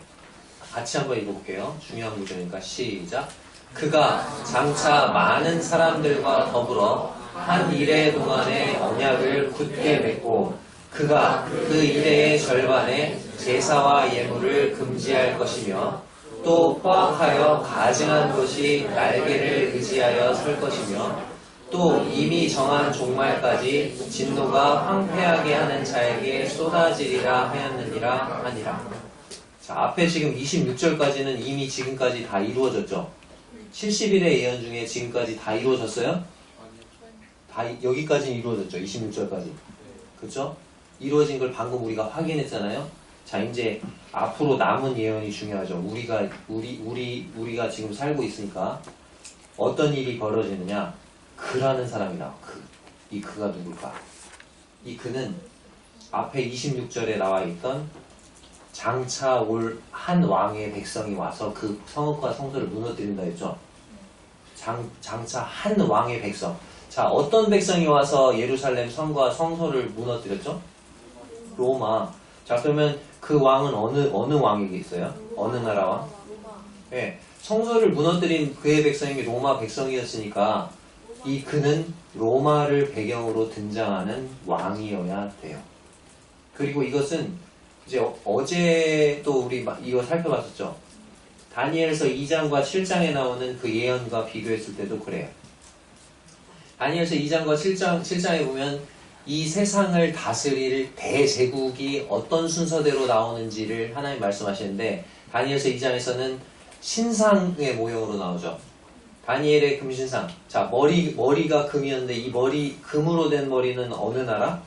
같이 한번 읽어볼게요. 중요한 구절이니까 시작. 그가 장차 많은 사람들과 더불어 한 이레 동안의 언약을 굳게 맺고 그가 그 이레의 절반에 제사와 예물을 금지할 것이며 또 포악하여 가증한 것이 날개를 의지하여 설 것이며 또 이미 정한 종말까지 진노가 황폐하게 하는 자에게 쏟아지리라 하였느니라 하니라. 자, 앞에 지금 26절까지는 이미 지금까지 다 이루어졌죠. 70일의 예언 중에 지금까지 다 이루어졌어요? 다 여기까지 이루어졌죠. 26절까지. 그렇죠? 이루어진 걸 방금 우리가 확인했잖아요. 자, 이제 앞으로 남은 예언이 중요하죠. 우리가 지금 살고 있으니까 어떤 일이 벌어지느냐? 그라는 사람이 나와. 이 그가 누굴까? 이 그는 앞에 26절에 나와 있던 장차 올 한 왕의 백성이 와서 그 성읍과 성소를 무너뜨린다 했죠. 장차 한 왕의 백성. 자, 어떤 백성이 와서 예루살렘 성과 성소를 무너뜨렸죠? 로마. 자, 그러면 그 왕은 어느 왕이겠어요? 어느 나라 왕? 네, 성소를 무너뜨린 그의 백성이 로마 백성이었으니까 이 그는 로마를 배경으로 등장하는 왕이어야 돼요. 그리고 이것은 이제 어제도 우리 이거 살펴봤었죠. 다니엘서 2장과 7장에 나오는 그 예언과 비교했을 때도 그래요. 다니엘서 2장과 7장에 보면 이 세상을 다스릴 대제국이 어떤 순서대로 나오는지를 하나님 말씀하시는데 다니엘서 2장에서는 신상의 모형으로 나오죠. 다니엘의 금신상. 자, 머리가 금이었는데 이 금으로 된 머리는 어느 나라?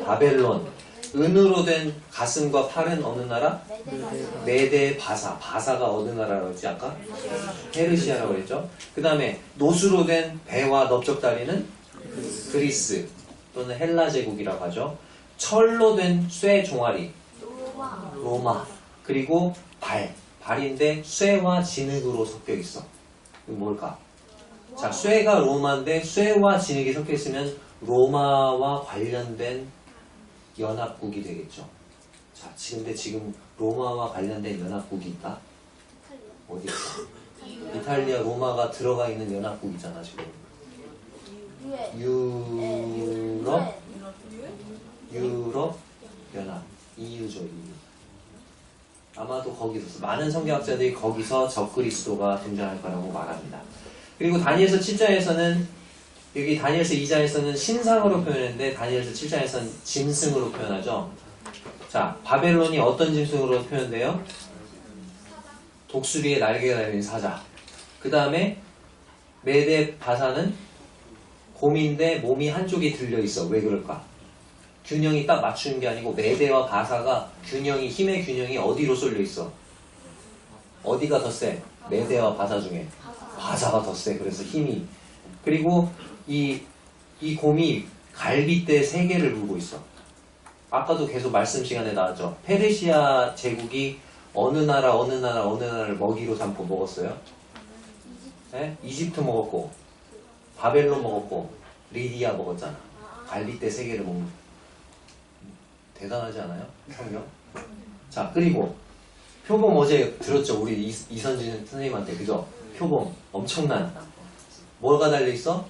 바벨론. 은으로 된 가슴과 팔은 어느 나라? 메데 바사. 바사가 어느 나라라고 했지 아까? 페르시아라고 했죠. 그 다음에 노수로 된 배와 넓적다리는 그리스 또는 헬라 제국이라고 하죠. 철로 된 쇠 종아리 로마. 그리고 발인데 쇠와 진흙으로 섞여 있어. 이거 뭘까? 자, 쇠가 로마인데 쇠와 진흙이 섞여 있으면 로마와 관련된 연합국이 되겠죠. 자, 근데 지금 로마와 관련된 연합국이 있다? 어디 있어? 이탈리아, 로마가 들어가 있는 연합국이잖아, 지금. 유럽 연합. EU죠, EU. 아마도 거기서 많은 성경학자들이 거기서 적그리스도가 등장할 거라고 말합니다. 그리고 다니엘서 7장에서는 여기 다니엘서 2장에서는 신상으로 표현했는데 다니엘서 7장에서는 짐승으로 표현하죠. 자, 바벨론이 어떤 짐승으로 표현돼요? 독수리의 날개가 달린 사자. 그 다음에 메데 바사는 곰인데 몸이 한쪽이 들려있어. 왜 그럴까? 균형이 딱 맞추는 게 아니고 메데와 바사가 힘의 균형이 어디로 쏠려있어? 어디가 더 세? 메데와 바사 중에 바사가 더 세. 그래서 힘이. 그리고 이 곰이 갈빗대 3개를 물고 있어. 아까도 계속 말씀 시간에 나왔죠. 페르시아 제국이 어느 나라를 먹이로 삼고 먹었어요? 네? 이집트 먹었고, 바벨론 먹었고, 리디아 먹었잖아. 갈빗대 3개를 먹는. 대단하지 않아요? 성경? 자, 그리고 표범 어제 들었죠? 우리 이선진 선생님한테. 그죠? 표범. 엄청난. 뭐가 달려있어?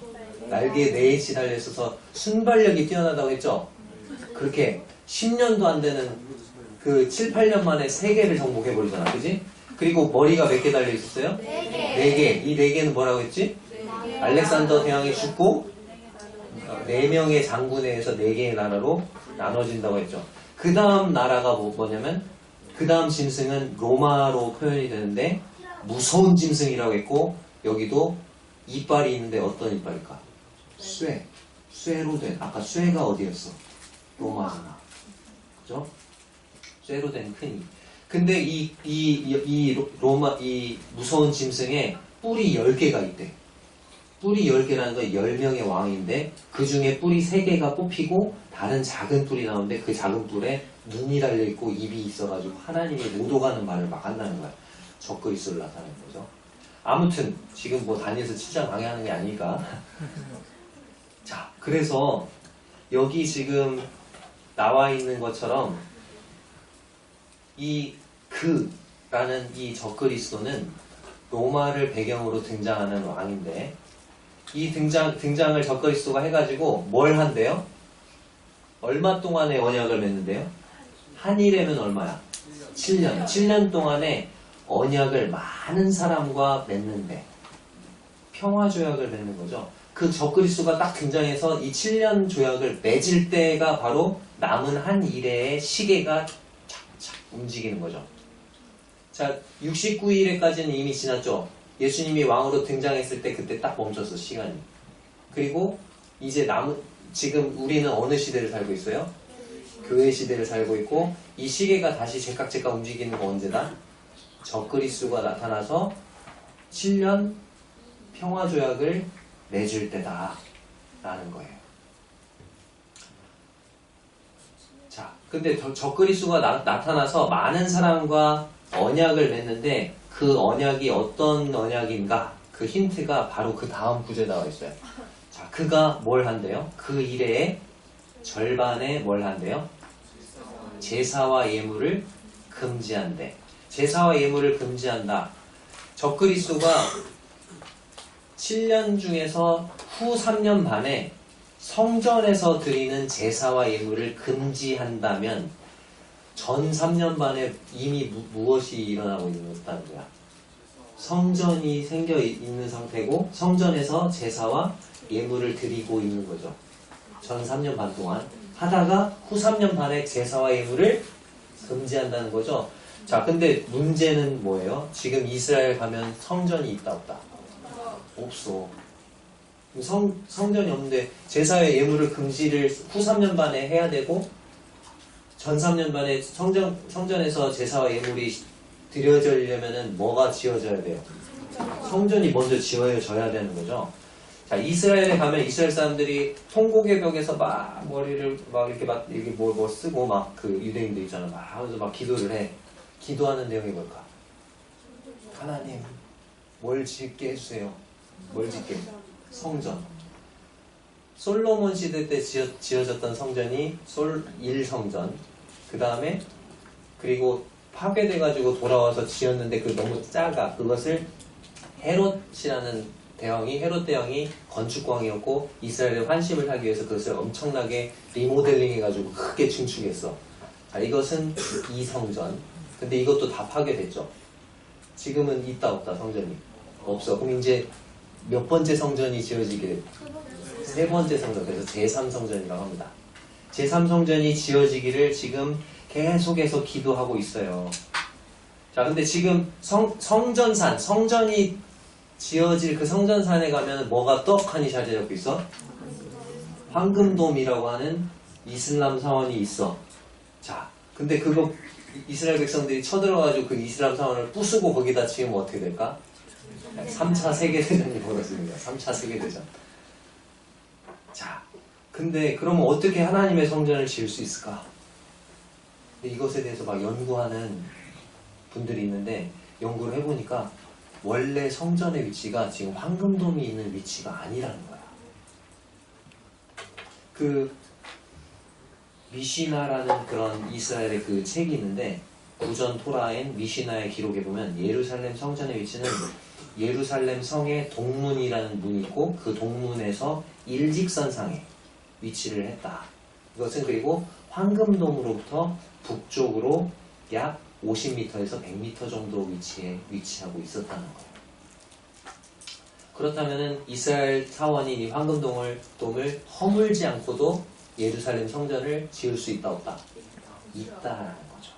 날개에 네잇이 달려있어서 순발력이 뛰어나다고 했죠? 그렇게 10년도 안 되는 그 7, 8년 만에 3개를 정복해버리잖아. 그지? 그리고 머리가 몇 개 달려있었어요? 4개. 이 4개는 뭐라고 했지? 알렉산더 대왕이 죽고 4명의 장군에 의해서 4개의 나라로 나눠진다고 했죠. 그 다음 나라가 뭐냐면 그 다음 짐승은 로마로 표현이 되는데 무서운 짐승이라고 했고 여기도 이빨이 있는데 어떤 이빨일까? 쇠로 된. 아까 쇠가 어디였어? 로마잖아. 그죠? 쇠로 된 큰 입. 근데 이 무서운 짐승에 뿔이 10개가 있대. 뿔이 10개라는 건 10명의 왕인데 그 중에 뿔이 3개가 뽑히고 다른 작은 뿔이 나오는데 그 작은 뿔에 눈이 달려있고 입이 있어가지고 하나님의 못 오가는 말을 막 한다는 거야. 적그리스도를 나타내는 거죠. 아무튼 지금 뭐 다니엘서 7장 강의하는 게 아니니까. 자, 그래서 여기 지금 나와 있는 것처럼 이 그라는 이 적그리스도는 로마를 배경으로 등장하는 왕인데 이 등장을 적그리스도가 해가지고 뭘 한대요? 얼마 동안의 언약을 맺는데요? 한일에면 얼마야? 7년. 7년 동안에 언약을 많은 사람과 맺는데 평화조약을 맺는 거죠. 그 적그리스도가 딱 등장해서 이 7년 조약을 맺을 때가 바로 남은 한 일의 시계가 착착 움직이는 거죠. 자, 69일에까지는 이미 지났죠. 예수님이 왕으로 등장했을 때 그때 딱 멈췄어, 시간이. 그리고 이제 지금 우리는 어느 시대를 살고 있어요? 교회 시대를 살고 있고 이 시계가 다시 제깍제깍 움직이는 거 언제다? 적그리스도가 나타나서 7년 평화조약을 맺을 때다 라는 거예요. 자, 근데 적그리스도가 나타나서 많은 사람과 언약을 맺는데 그 언약이 어떤 언약인가? 그 힌트가 바로 그 다음 구절에 나와 있어요. 자, 그가 뭘 한대요? 그 일의 절반에 뭘 한대요? 제사와 예물을 금지한대. 제사와 예물을 금지한다. 적그리스도가 7년 중에서 후 3년 반에 성전에서 드리는 제사와 예물을 금지한다면 전 3년 반에 이미 무엇이 일어나고 있다는 거야? 성전이 생겨 있는 상태고 성전에서 제사와 예물을 드리고 있는 거죠. 전 3년 반 동안 하다가 후 3년 반에 제사와 예물을 금지한다는 거죠. 자, 근데 문제는 뭐예요? 지금 이스라엘 가면 성전이 있다 없다? 없어. 성전이 없는데 제사와 예물을 금지를 후 3년 반에 해야 되고 전 3년 반에 성전에서 제사와 예물이 드려지려면은 뭐가 지어져야 돼요? 성전이 먼저 지어져야 되는 거죠. 자, 이스라엘에 가면 이스라엘 사람들이 통곡의 벽에서 막 머리를 막 이렇게 뭐 쓰고 막 그 유대인들 있잖아. 막 하면서 막 기도를 해. 기도하는 내용이 뭘까? 하나님, 뭘 짓게 해주세요. 뭘 짓게? 성전. 솔로몬 시대 때 지어졌던 성전이 1성전. 그 다음에 그리고 파괴돼가지고 돌아와서 지었는데 그 너무 작아. 그것을 헤롯이라는 헤롯 대왕이 건축광이었고 이스라엘의 환심을 하기 위해서 그것을 엄청나게 리모델링 해가지고 크게 증축했어. 자, 이것은 2성전. 근데 이것도 다 파괴됐죠. 지금은 있다 없다 성전이? 없어. 그럼 이제 몇 번째 성전이 지어지게 돼? 3번째 성전. 그래서 제3성전이라고 합니다. 제3성전이 지어지기를 지금 계속해서 기도하고 있어요. 자, 근데 지금 성전산, 성전이 지어질 그 성전산에 가면 뭐가 떡하니 자리에 잡고 있어? 황금돔이라고 하는 이슬람 사원이 있어. 자, 근데 그거 이스라엘 백성들이 쳐들어가지고 그 이슬람 사원을 부수고 거기다 지으면 어떻게 될까? 3차 세계대전이 벌어집니다. 3차 세계대전. 자, 근데 그러면 어떻게 하나님의 성전을 지을 수 있을까? 근데 이것에 대해서 막 연구하는 분들이 있는데 연구를 해보니까 원래 성전의 위치가 지금 황금돔이 있는 위치가 아니라는 거야. 그 미시나라는 그런 이스라엘의 그 책이 있는데 구전 토라엔 미시나의 기록에 보면 예루살렘 성전의 위치는 예루살렘 성의 동문이라는 문이 있고 그 동문에서 일직선상에 위치를 했다. 이것은 그리고 황금돔으로부터 북쪽으로 약 50m에서 100m 정도 위치하고 있었다는 거예요. 그렇다면은 이스라엘 사원이 이 황금돔을 허물지 않고도 예루살렘 성전을 지을 수 있다 없다? 있다라는 거죠.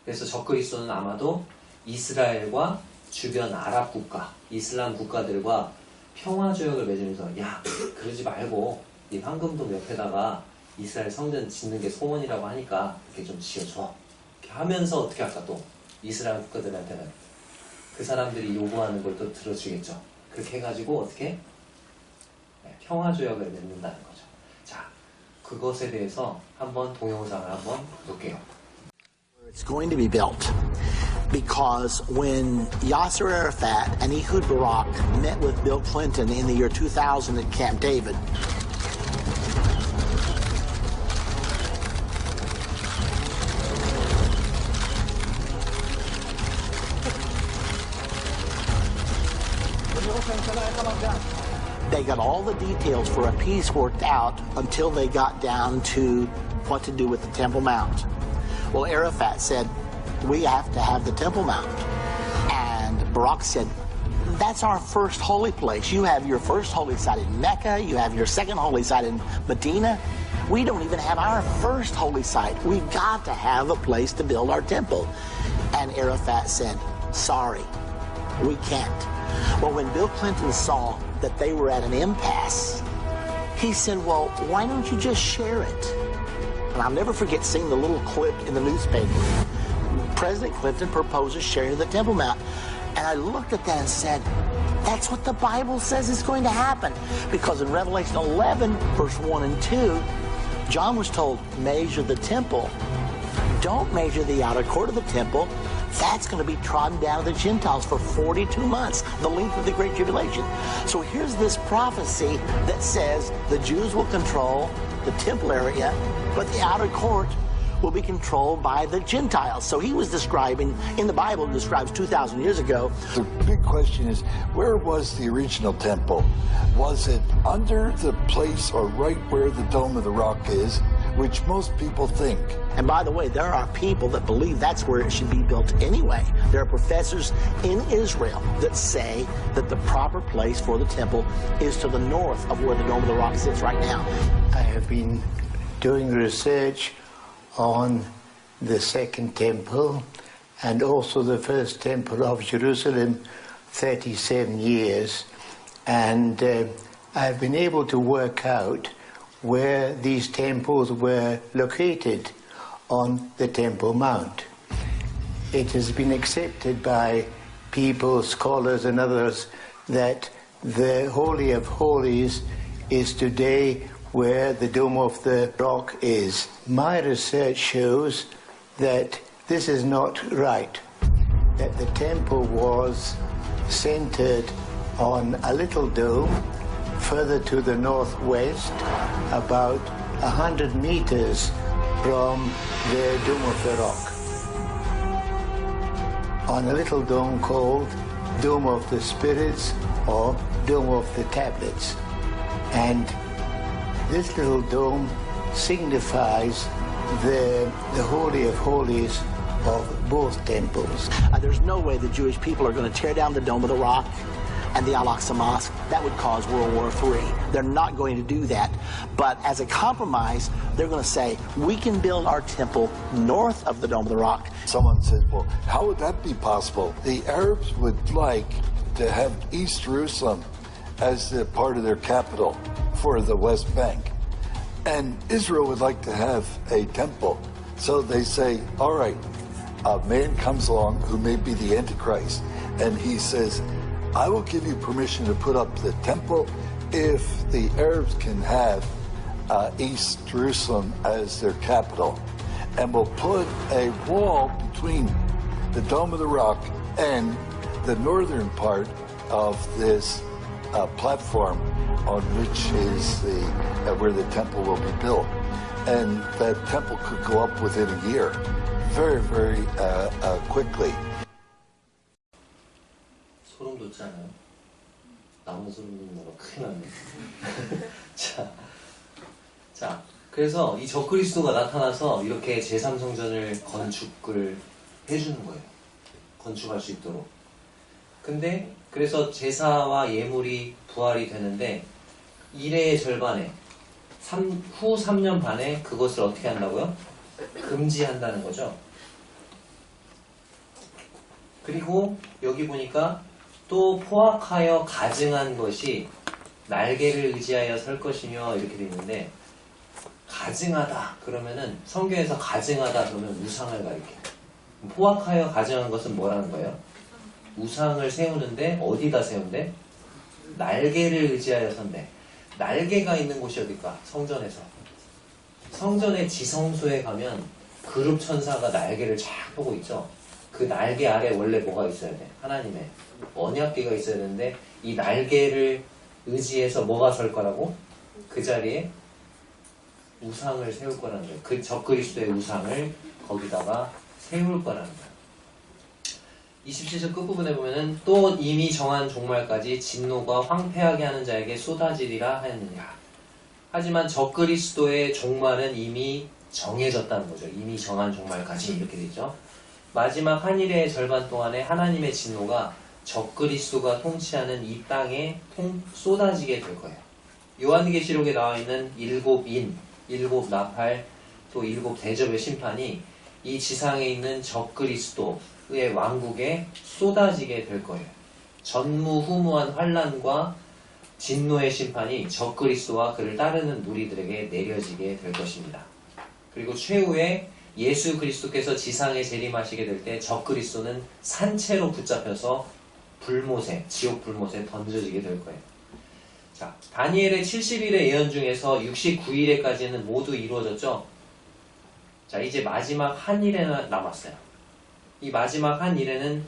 그래서 적그리스도는 아마도 이스라엘과 주변 아랍 국가, 이슬람 국가들과 평화조약을 맺으면서 야 그러지 말고 이 황금돔 옆에다가 이스라엘 성전 짓는 게 소원이라고 하니까 이렇게 좀 지어줘. 이렇게 하면서 어떻게 할까 또 이스라엘 국가들한테는 그 사람들이 요구하는 걸 또 들어주겠죠. 그렇게 해가지고 어떻게 평화조약을 맺는다는 거죠. 자, 그것에 대해서 한번 동영상을 한번 볼게요. It's going to be built because when Yasser Arafat and Ehud Barak met with Bill Clinton in the year 2000 at Camp David, they got all the details for a peace worked out until they got down to what to do with the Temple Mount. Well, Arafat said, we have to have the Temple Mount. And Barak said, that's our first holy place. You have your first holy site in Mecca. You have your second holy site in Medina. We don't even have our first holy site. We've got to have a place to build our temple. And Arafat said, sorry, we can't. Well, when Bill Clinton saw that they were at an impasse, he said, well, why don't you just share it? And I'll never forget seeing the little clip in the newspaper. President Clinton proposes sharing the Temple Mount. And I looked at that and said, that's what the Bible says is going to happen. Because in Revelation 11, verse 1 and 2, John was told, measure the temple. Don't measure the outer court of the temple. That's going to be trodden down of the Gentiles for 42 months, the length of the Great Tribulation. So here's this prophecy that says the Jews will control the temple area, but the outer court will be controlled by the Gentiles. So he was describing, in the Bible, it describes 2,000 years ago. The big question is, where was the original temple? Was it under the place or right where the Dome of the Rock is, which most people think? And by the way, there are people that believe that's where it should be built anyway. There are professors in Israel that say that the proper place for the temple is to the north of where the Dome of the Rock sits right now. I have been doing research on the Second Temple and also the First Temple of Jerusalem, 37 years, and I've been able to work out where these temples were located on the Temple Mount. It has been accepted by people, scholars and others, that the Holy of Holies is today where the Dome of the Rock is. My research shows that this is not right, that the temple was centered on a little dome further to the northwest, about 100 meters from the Dome of the Rock, on a little dome called Dome of the Spirits or Dome of the Tablets. And this little dome signifies the Holy of Holies of both temples. There's no way the Jewish people are going to tear down the Dome of the Rock and the Al-Aqsa Mosque. That would cause World War III. They're not going to do that. But as a compromise, they're going to say, we can build our temple north of the Dome of the Rock. Someone said, well, how would that be possible? The Arabs would like to have East Jerusalem as the part of their capital for the West Bank. And Israel would like to have a temple. So they say, all right, a man comes along who may be the Antichrist, and he says, I will give you permission to put up the temple if the Arabs can have East Jerusalem as their capital, and will put a wall between the Dome of the Rock and the northern part of this platform, on which is where the temple will be built. And that temple could go up within a year, very, very quickly. 소름 돋지 않아요? 나만 소름 돋는 거 큰일 났네. 자, 그래서 이 적그리스도가 나타나서 이렇게 제3성전을 건축을 해주는 거예요. 건축할 수 있도록. 근데 그래서 제사와 예물이 부활이 되는데 일의 절반에 후 3년 반에 그것을 어떻게 한다고요? 금지한다는 거죠. 그리고 여기 보니까 또 포악하여 가증한 것이 날개를 의지하여 설 것이며 이렇게 되어 있는데, 가증하다 그러면은 성경에서 가증하다 그러면 우상을 가리켜요. 포악하여 가증한 것은 뭐라는 거예요? 우상을 세우는데 어디다 세운대? 날개를 의지하여 선대. 날개가 있는 곳이 어딜까? 성전에서. 성전의 지성소에 가면 그룹 천사가 날개를 쫙 펴고 있죠. 그 날개 아래 원래 뭐가 있어야 돼? 하나님의 언약궤가 있어야 되는데, 이 날개를 의지해서 뭐가 설 거라고? 그 자리에 우상을 세울 거라는 거예요. 그 적그리스도의 우상을 거기다가 세울 거라는 거예요. 27절 끝부분에 보면은 또 이미 정한 종말까지 진노가 황폐하게 하는 자에게 쏟아지리라 하였느냐. 하지만 적그리스도의 종말은 이미 정해졌다는 거죠. 이미 정한 종말까지 이렇게 되죠. 마지막 한일의 절반 동안에 하나님의 진노가 적그리스도가 통치하는 이 땅에 쏟아지게 될 거예요. 요한계시록에 나와 있는 7인, 7 나팔, 또 7 대접의 심판이 이 지상에 있는 적그리스도의 왕국에 쏟아지게 될 거예요. 전무후무한 환난과 진노의 심판이 적그리스도와 그를 따르는 무리들에게 내려지게 될 것입니다. 그리고 최후에 예수 그리스도께서 지상에 재림하시게 될 때 적그리스도는 산채로 붙잡혀서 불못에, 지옥 불못에 던져지게 될 거예요. 자, 다니엘의 70일의 예언 중에서 69일에까지는 모두 이루어졌죠. 자, 이제 마지막 한 일에 남았어요. 이 마지막 한 일에는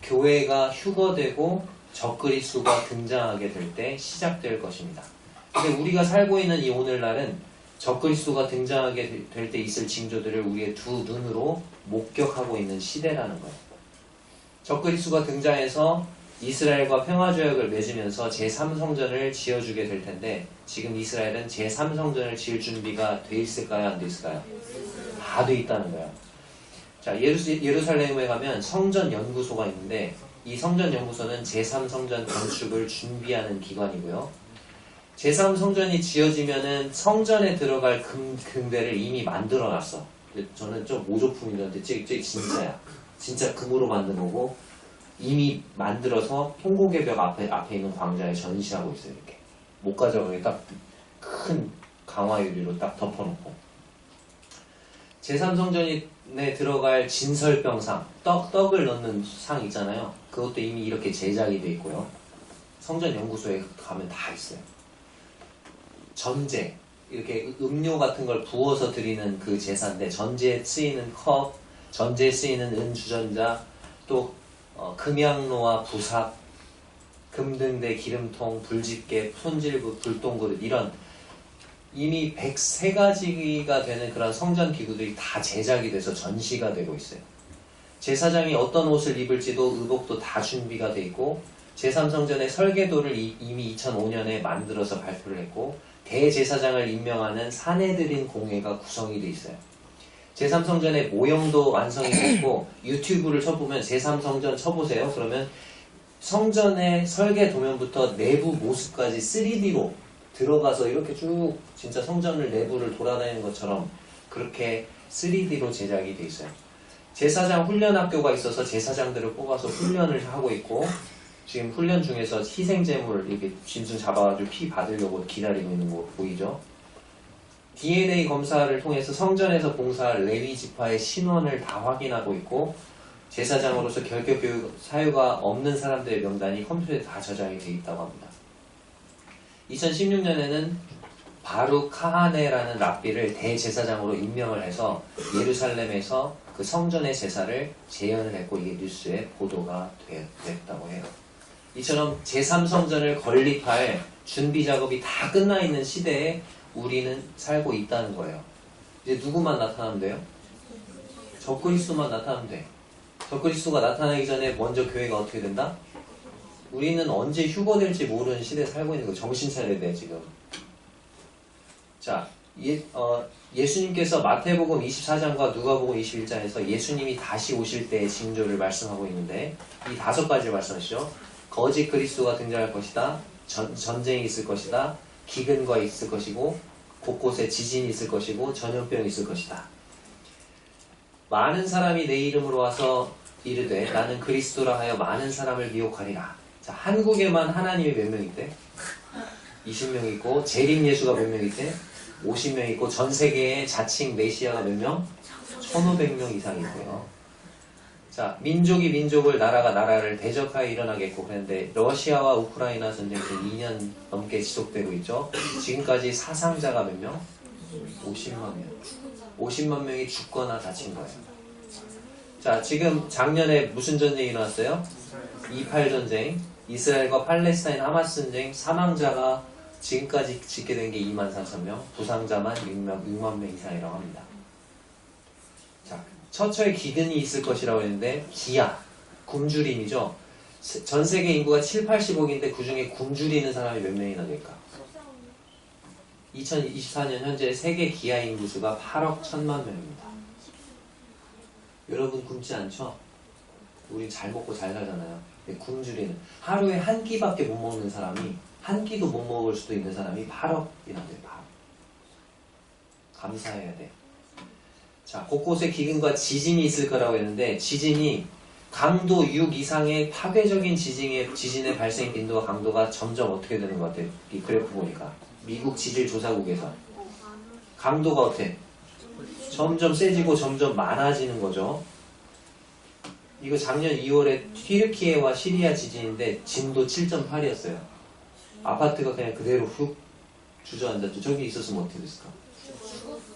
교회가 휴거되고 적그리스도가 등장하게 될 때 시작될 것입니다. 근데 우리가 살고 있는 이 오늘날은 적그리스도가 등장하게 될 때 있을 징조들을 우리의 두 눈으로 목격하고 있는 시대라는 거예요. 적그리스도가 등장해서 이스라엘과 평화조약을 맺으면서 제3성전을 지어주게 될 텐데, 지금 이스라엘은 제3성전을 지을 준비가 돼 있을까요? 안 돼 있을까요? 다 돼 있다는 거예요. 자, 예루살렘에 가면 성전연구소가 있는데, 이 성전연구소는 제3성전 건축을 준비하는 기관이고요. 제3성전이 지어지면은 성전에 들어갈 금대를 이미 만들어 놨어. 저는 좀 모조품이던데, 쟤 진짜야. 진짜 금으로 만든 거고, 이미 만들어서 통곡의 벽 앞에 있는 광장에 전시하고 있어요. 이렇게 못 가져가게 딱 큰 강화 유리로 딱 덮어놓고, 제3성전에 들어갈 진설병상, 떡을 넣는 상 있잖아요. 그것도 이미 이렇게 제작이 돼 있고요. 성전 연구소에 가면 다 있어요. 전제, 이렇게 음료 같은 걸 부어서 드리는 그 제사인데, 전제에 쓰이는 컵, 전제에 쓰이는 은주전자, 또 금양로와 부삭, 금등대, 기름통, 불집게, 손질부, 불똥그릇, 이런 이미 103가지가 되는 그런 성전 기구들이 다 제작이 돼서 전시가 되고 있어요. 제사장이 어떤 옷을 입을지도 의복도 다 준비가 돼 있고, 제3성전의 설계도를 이미 2005년에 만들어서 발표를 했고, 대제사장을 임명하는 사내들인 공회가 구성이 돼 있어요. 제3성전의 모형도 완성이 됐고, 유튜브를 쳐보면 제3성전 쳐보세요. 그러면 성전의 설계 도면부터 내부 모습까지 3D로 들어가서 이렇게 쭉 진짜 성전을 내부를 돌아다니는 것처럼 그렇게 3D로 제작이 돼 있어요. 제사장 훈련학교가 있어서 제사장들을 뽑아서 훈련을 하고 있고, 지금 훈련 중에서 희생제물을 이렇게 짐승 잡아가지고 피 받으려고 기다리고 있는 거 보이죠? DNA 검사를 통해서 성전에서 봉사할 레위 지파의 신원을 다 확인하고 있고, 제사장으로서 결격 교육 사유가 없는 사람들의 명단이 컴퓨터에 다 저장이 되어 있다고 합니다. 2016년에는 바룩 카하네라는 랍비를 대제사장으로 임명을 해서 예루살렘에서 그 성전의 제사를 재현을 했고 이게 뉴스에 보도가 됐다고 해요. 이처럼 제3성전을 건립할 준비 작업이 다 끝나 있는 시대에 우리는 살고 있다는 거예요. 이제 누구만 나타나면 돼요? 적그리스도만 나타나면 돼. 적그리스도가 나타나기 전에 먼저 교회가 어떻게 된다? 우리는 언제 휴거될지 모르는 시대에 살고 있는 거. 정신 차려야 돼 지금. 자, 예수님께서 마태복음 24장과 누가복음 21장에서 예수님이 다시 오실 때의 징조를 말씀하고 있는데 이 5가지를 말씀하시죠. 거짓 그리스도가 등장할 것이다. 전쟁이 있을 것이다. 기근과 있을 것이고 곳곳에 지진이 있을 것이고 전염병이 있을 것이다. 많은 사람이 내 이름으로 와서 이르되 나는 그리스도라 하여 많은 사람을 미혹하리라. 자, 한국에만 하나님이 몇 명 있대? 20명 있고 재림 예수가 몇 명 있대? 50명 있고 전 세계에 자칭 메시아가 몇 명? 1500명 이상 있고요. 자, 민족이 민족을, 나라가 나라를 대적하여 일어나겠고 그랬는데 러시아와 우크라이나 전쟁이 2년 넘게 지속되고 있죠. 지금까지 사상자가 몇 명? 50만 명. 50만 명이 죽거나 다친 거예요. 자, 지금 작년에 무슨 전쟁이 일어났어요? 28 전쟁. 이스라엘과 팔레스타인 하마스 전쟁. 사망자가 지금까지 집계된 게 24,000명, 부상자만 6만 명 이상이라고 합니다. 자, 처처에 기근이 있을 것이라고 했는데 기아, 굶주림이죠. 전 세계 인구가 7, 80억인데 그 중에 굶주리는 사람이 몇 명이나 될까? 2024년 현재 세계 기아 인구수가 8억 1천만 명입니다. 여러분 굶지 않죠? 우린 잘 먹고 잘 살잖아요. 근데 굶주리는 하루에 한 끼밖에 못 먹는 사람이 한 끼도 못 먹을 수도 있는 사람이 8억이나 돼요. 8억. 감사해야 돼. 자, 곳곳에 기근과 지진이 있을 거라고 했는데 지진이 강도 6 이상의 파괴적인 지진의 발생 빈도와 강도가 점점 어떻게 되는 것 같아요? 이 그래프 보니까 미국 지질조사국에서 강도가 어때? 점점 세지고 점점 많아지는 거죠. 이거 작년 2월에 튀르키예와 시리아 지진인데 진도 7.8이었어요. 아파트가 그냥 그대로 훅 주저앉았죠. 저기 있었으면 어떻게 됐을까?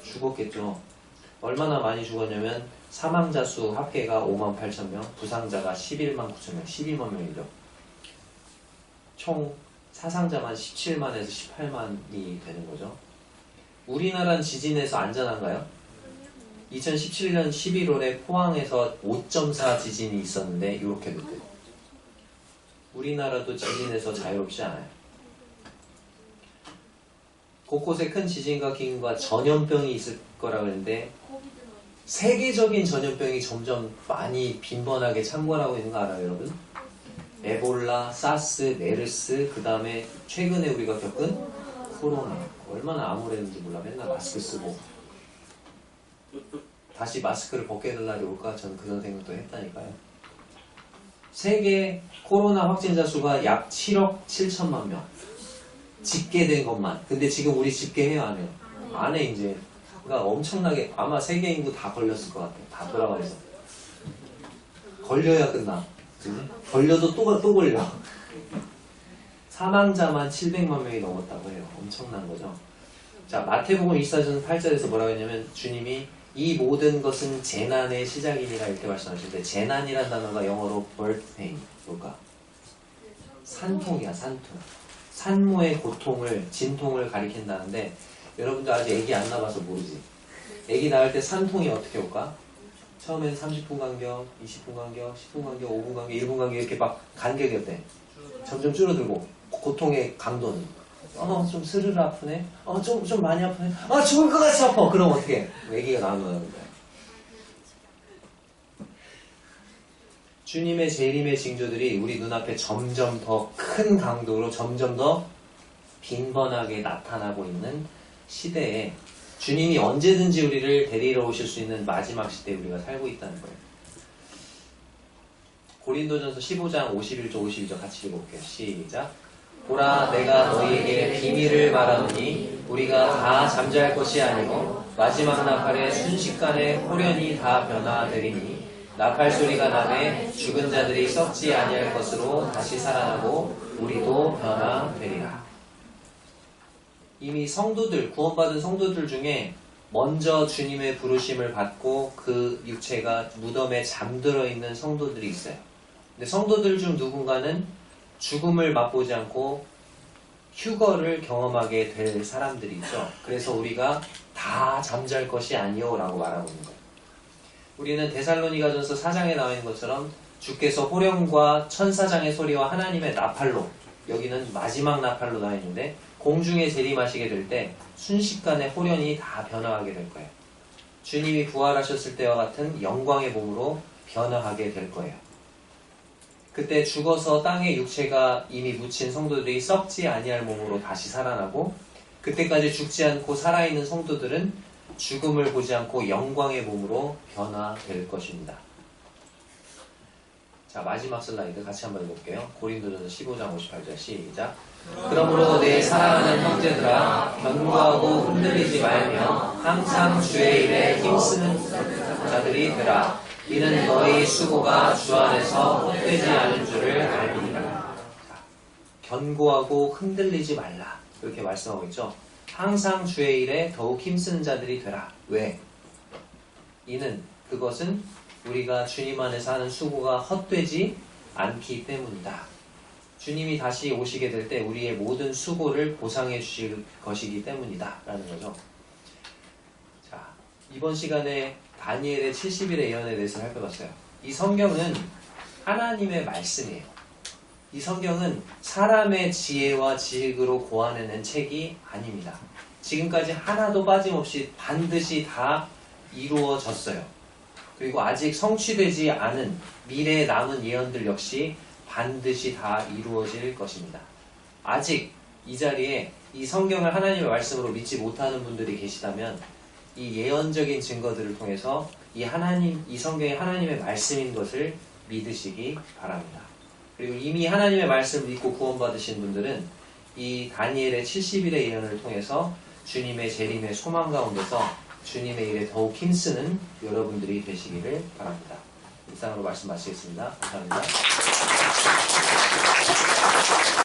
죽었겠죠. 얼마나 많이 죽었냐면 사망자 수 합계가 58,000명, 부상자가 11만 9천명, 12만 명이죠. 총 사상자만 17만에서 18만이 되는 거죠. 우리나라는 지진에서 안전한가요? 2017년 11월에 포항에서 5.4 지진이 있었는데 이렇게 됐대요. 우리나라도 지진에서 자유롭지 않아요. 곳곳에 큰 지진과 기근과 전염병이 있을 거라고 했는데 세계적인 전염병이 점점 많이 빈번하게 창궐하고 있는 거 알아요, 여러분? 에볼라, 사스, 메르스, 그 다음에 최근에 우리가 겪은 코로나. 얼마나 암울했는지 몰라. 맨날 마스크 쓰고. 다시 마스크를 벗게 해달 날이 올까? 저는 그런 생각도 했다니까요. 세계 코로나 확진자 수가 약 7억 7천만 명. 집계된 것만. 근데 지금 우리 집계해요, 안 해요? 안 해, 이제. 그러니까 엄청나게 아마 세계 인구 다 걸렸을 것 같아요. 다 돌아가면서. 걸려야 끝나. 그치? 걸려도 또 걸려. 사망자만 700만 명이 넘었다고 해요. 엄청난 거죠. 자, 마태복음 24장 8절에서 뭐라고 했냐면 주님이 이 모든 것은 재난의 시작이니라 이렇게 말씀하시는데 재난이란 단어가 영어로 birth pain. 뭘까? 산통이야, 산통. 산모의 고통을, 진통을 가리킨다는데 여러분들 아직 애기 안 낳아서 모르지. 애기 낳을 때 산통이 어떻게 올까? 처음에는 30분 간격, 20분 간격, 10분 간격, 5분 간격, 1분 간격 이렇게 막 간격이 어때? 점점 줄어들고 고통의 강도는 좀 스르르 아프네? 좀 많이 아프네? 죽을 것 같이 아파! 그럼 어떻게 해? 애기가 나오는 거야. 주님의 재림의 징조들이 우리 눈앞에 점점 더 큰 강도로 점점 더 빈번하게 나타나고 있는 시대에 주님이 언제든지 우리를 데리러 오실 수 있는 마지막 시대에 우리가 살고 있다는 거예요. 고린도전서 15장 51절 52절 같이 읽어볼게요. 시작. 보라 내가 너희에게 비밀을 말하노니 우리가 다 잠잘 것이 아니고 마지막 나팔에 순식간에 호련히 다 변화되리니 나팔 소리가 나매 죽은 자들이 썩지 아니할 것으로 다시 살아나고 우리도 변화되리라. 이미 성도들, 구원받은 성도들 중에 먼저 주님의 부르심을 받고 그 육체가 무덤에 잠들어 있는 성도들이 있어요. 근데 성도들 중 누군가는 죽음을 맛보지 않고 휴거를 경험하게 될 사람들이 있죠. 그래서 우리가 다 잠잘 것이 아니요 라고 말하고 있는 거예요. 우리는 데살로니가전서 4장에 나와 있는 것처럼 주께서 호령과 천사장의 소리와 하나님의 나팔로, 여기는 마지막 나팔로 나와 있는데 공중에 재림하시게 될 때 순식간에 호련이 다 변화하게 될 거예요. 주님이 부활하셨을 때와 같은 영광의 몸으로 변화하게 될 거예요. 그때 죽어서 땅에 육체가 이미 묻힌 성도들이 썩지 아니할 몸으로 다시 살아나고, 그때까지 죽지 않고 살아있는 성도들은 죽음을 보지 않고 영광의 몸으로 변화될 것입니다. 자, 마지막 슬라이드 같이 한번 읽어볼게요. 고린도전서 15장 58절 시작. 그러므로 내 사랑하는 형제들아, 견고하고 흔들리지 말며 항상 주의 일에 힘쓰는 자들이 되라. 이는 너희 수고가 주 안에서 헛되지 않은 줄을 알미니라. 견고하고 흔들리지 말라, 이렇게 말씀하고 있죠. 항상 주의 일에 더욱 힘쓰는 자들이 되라. 왜? 이는, 그것은 우리가 주님 안에서 하는 수고가 헛되지 않기 때문이다. 주님이 다시 오시게 될 때 우리의 모든 수고를 보상해 주실 것이기 때문이다 라는 거죠. 자, 이번 시간에 다니엘의 70일의 예언에 대해서 살펴봤어요. 이 성경은 하나님의 말씀이에요. 이 성경은 사람의 지혜와 지식으로 고안해낸 책이 아닙니다. 지금까지 하나도 빠짐없이 반드시 다 이루어졌어요. 그리고 아직 성취되지 않은 미래에 남은 예언들 역시 반드시 다 이루어질 것입니다. 아직 이 자리에 이 성경을 하나님의 말씀으로 믿지 못하는 분들이 계시다면 이 예언적인 증거들을 통해서 이 성경이 하나님의 말씀인 것을 믿으시기 바랍니다. 그리고 이미 하나님의 말씀을 믿고 구원받으신 분들은 이 다니엘의 70일의 예언을 통해서 주님의 재림의 소망 가운데서 주님의 일에 더욱 힘쓰는 여러분들이 되시기를 바랍니다. 이상으로 말씀 마치겠습니다. 감사합니다.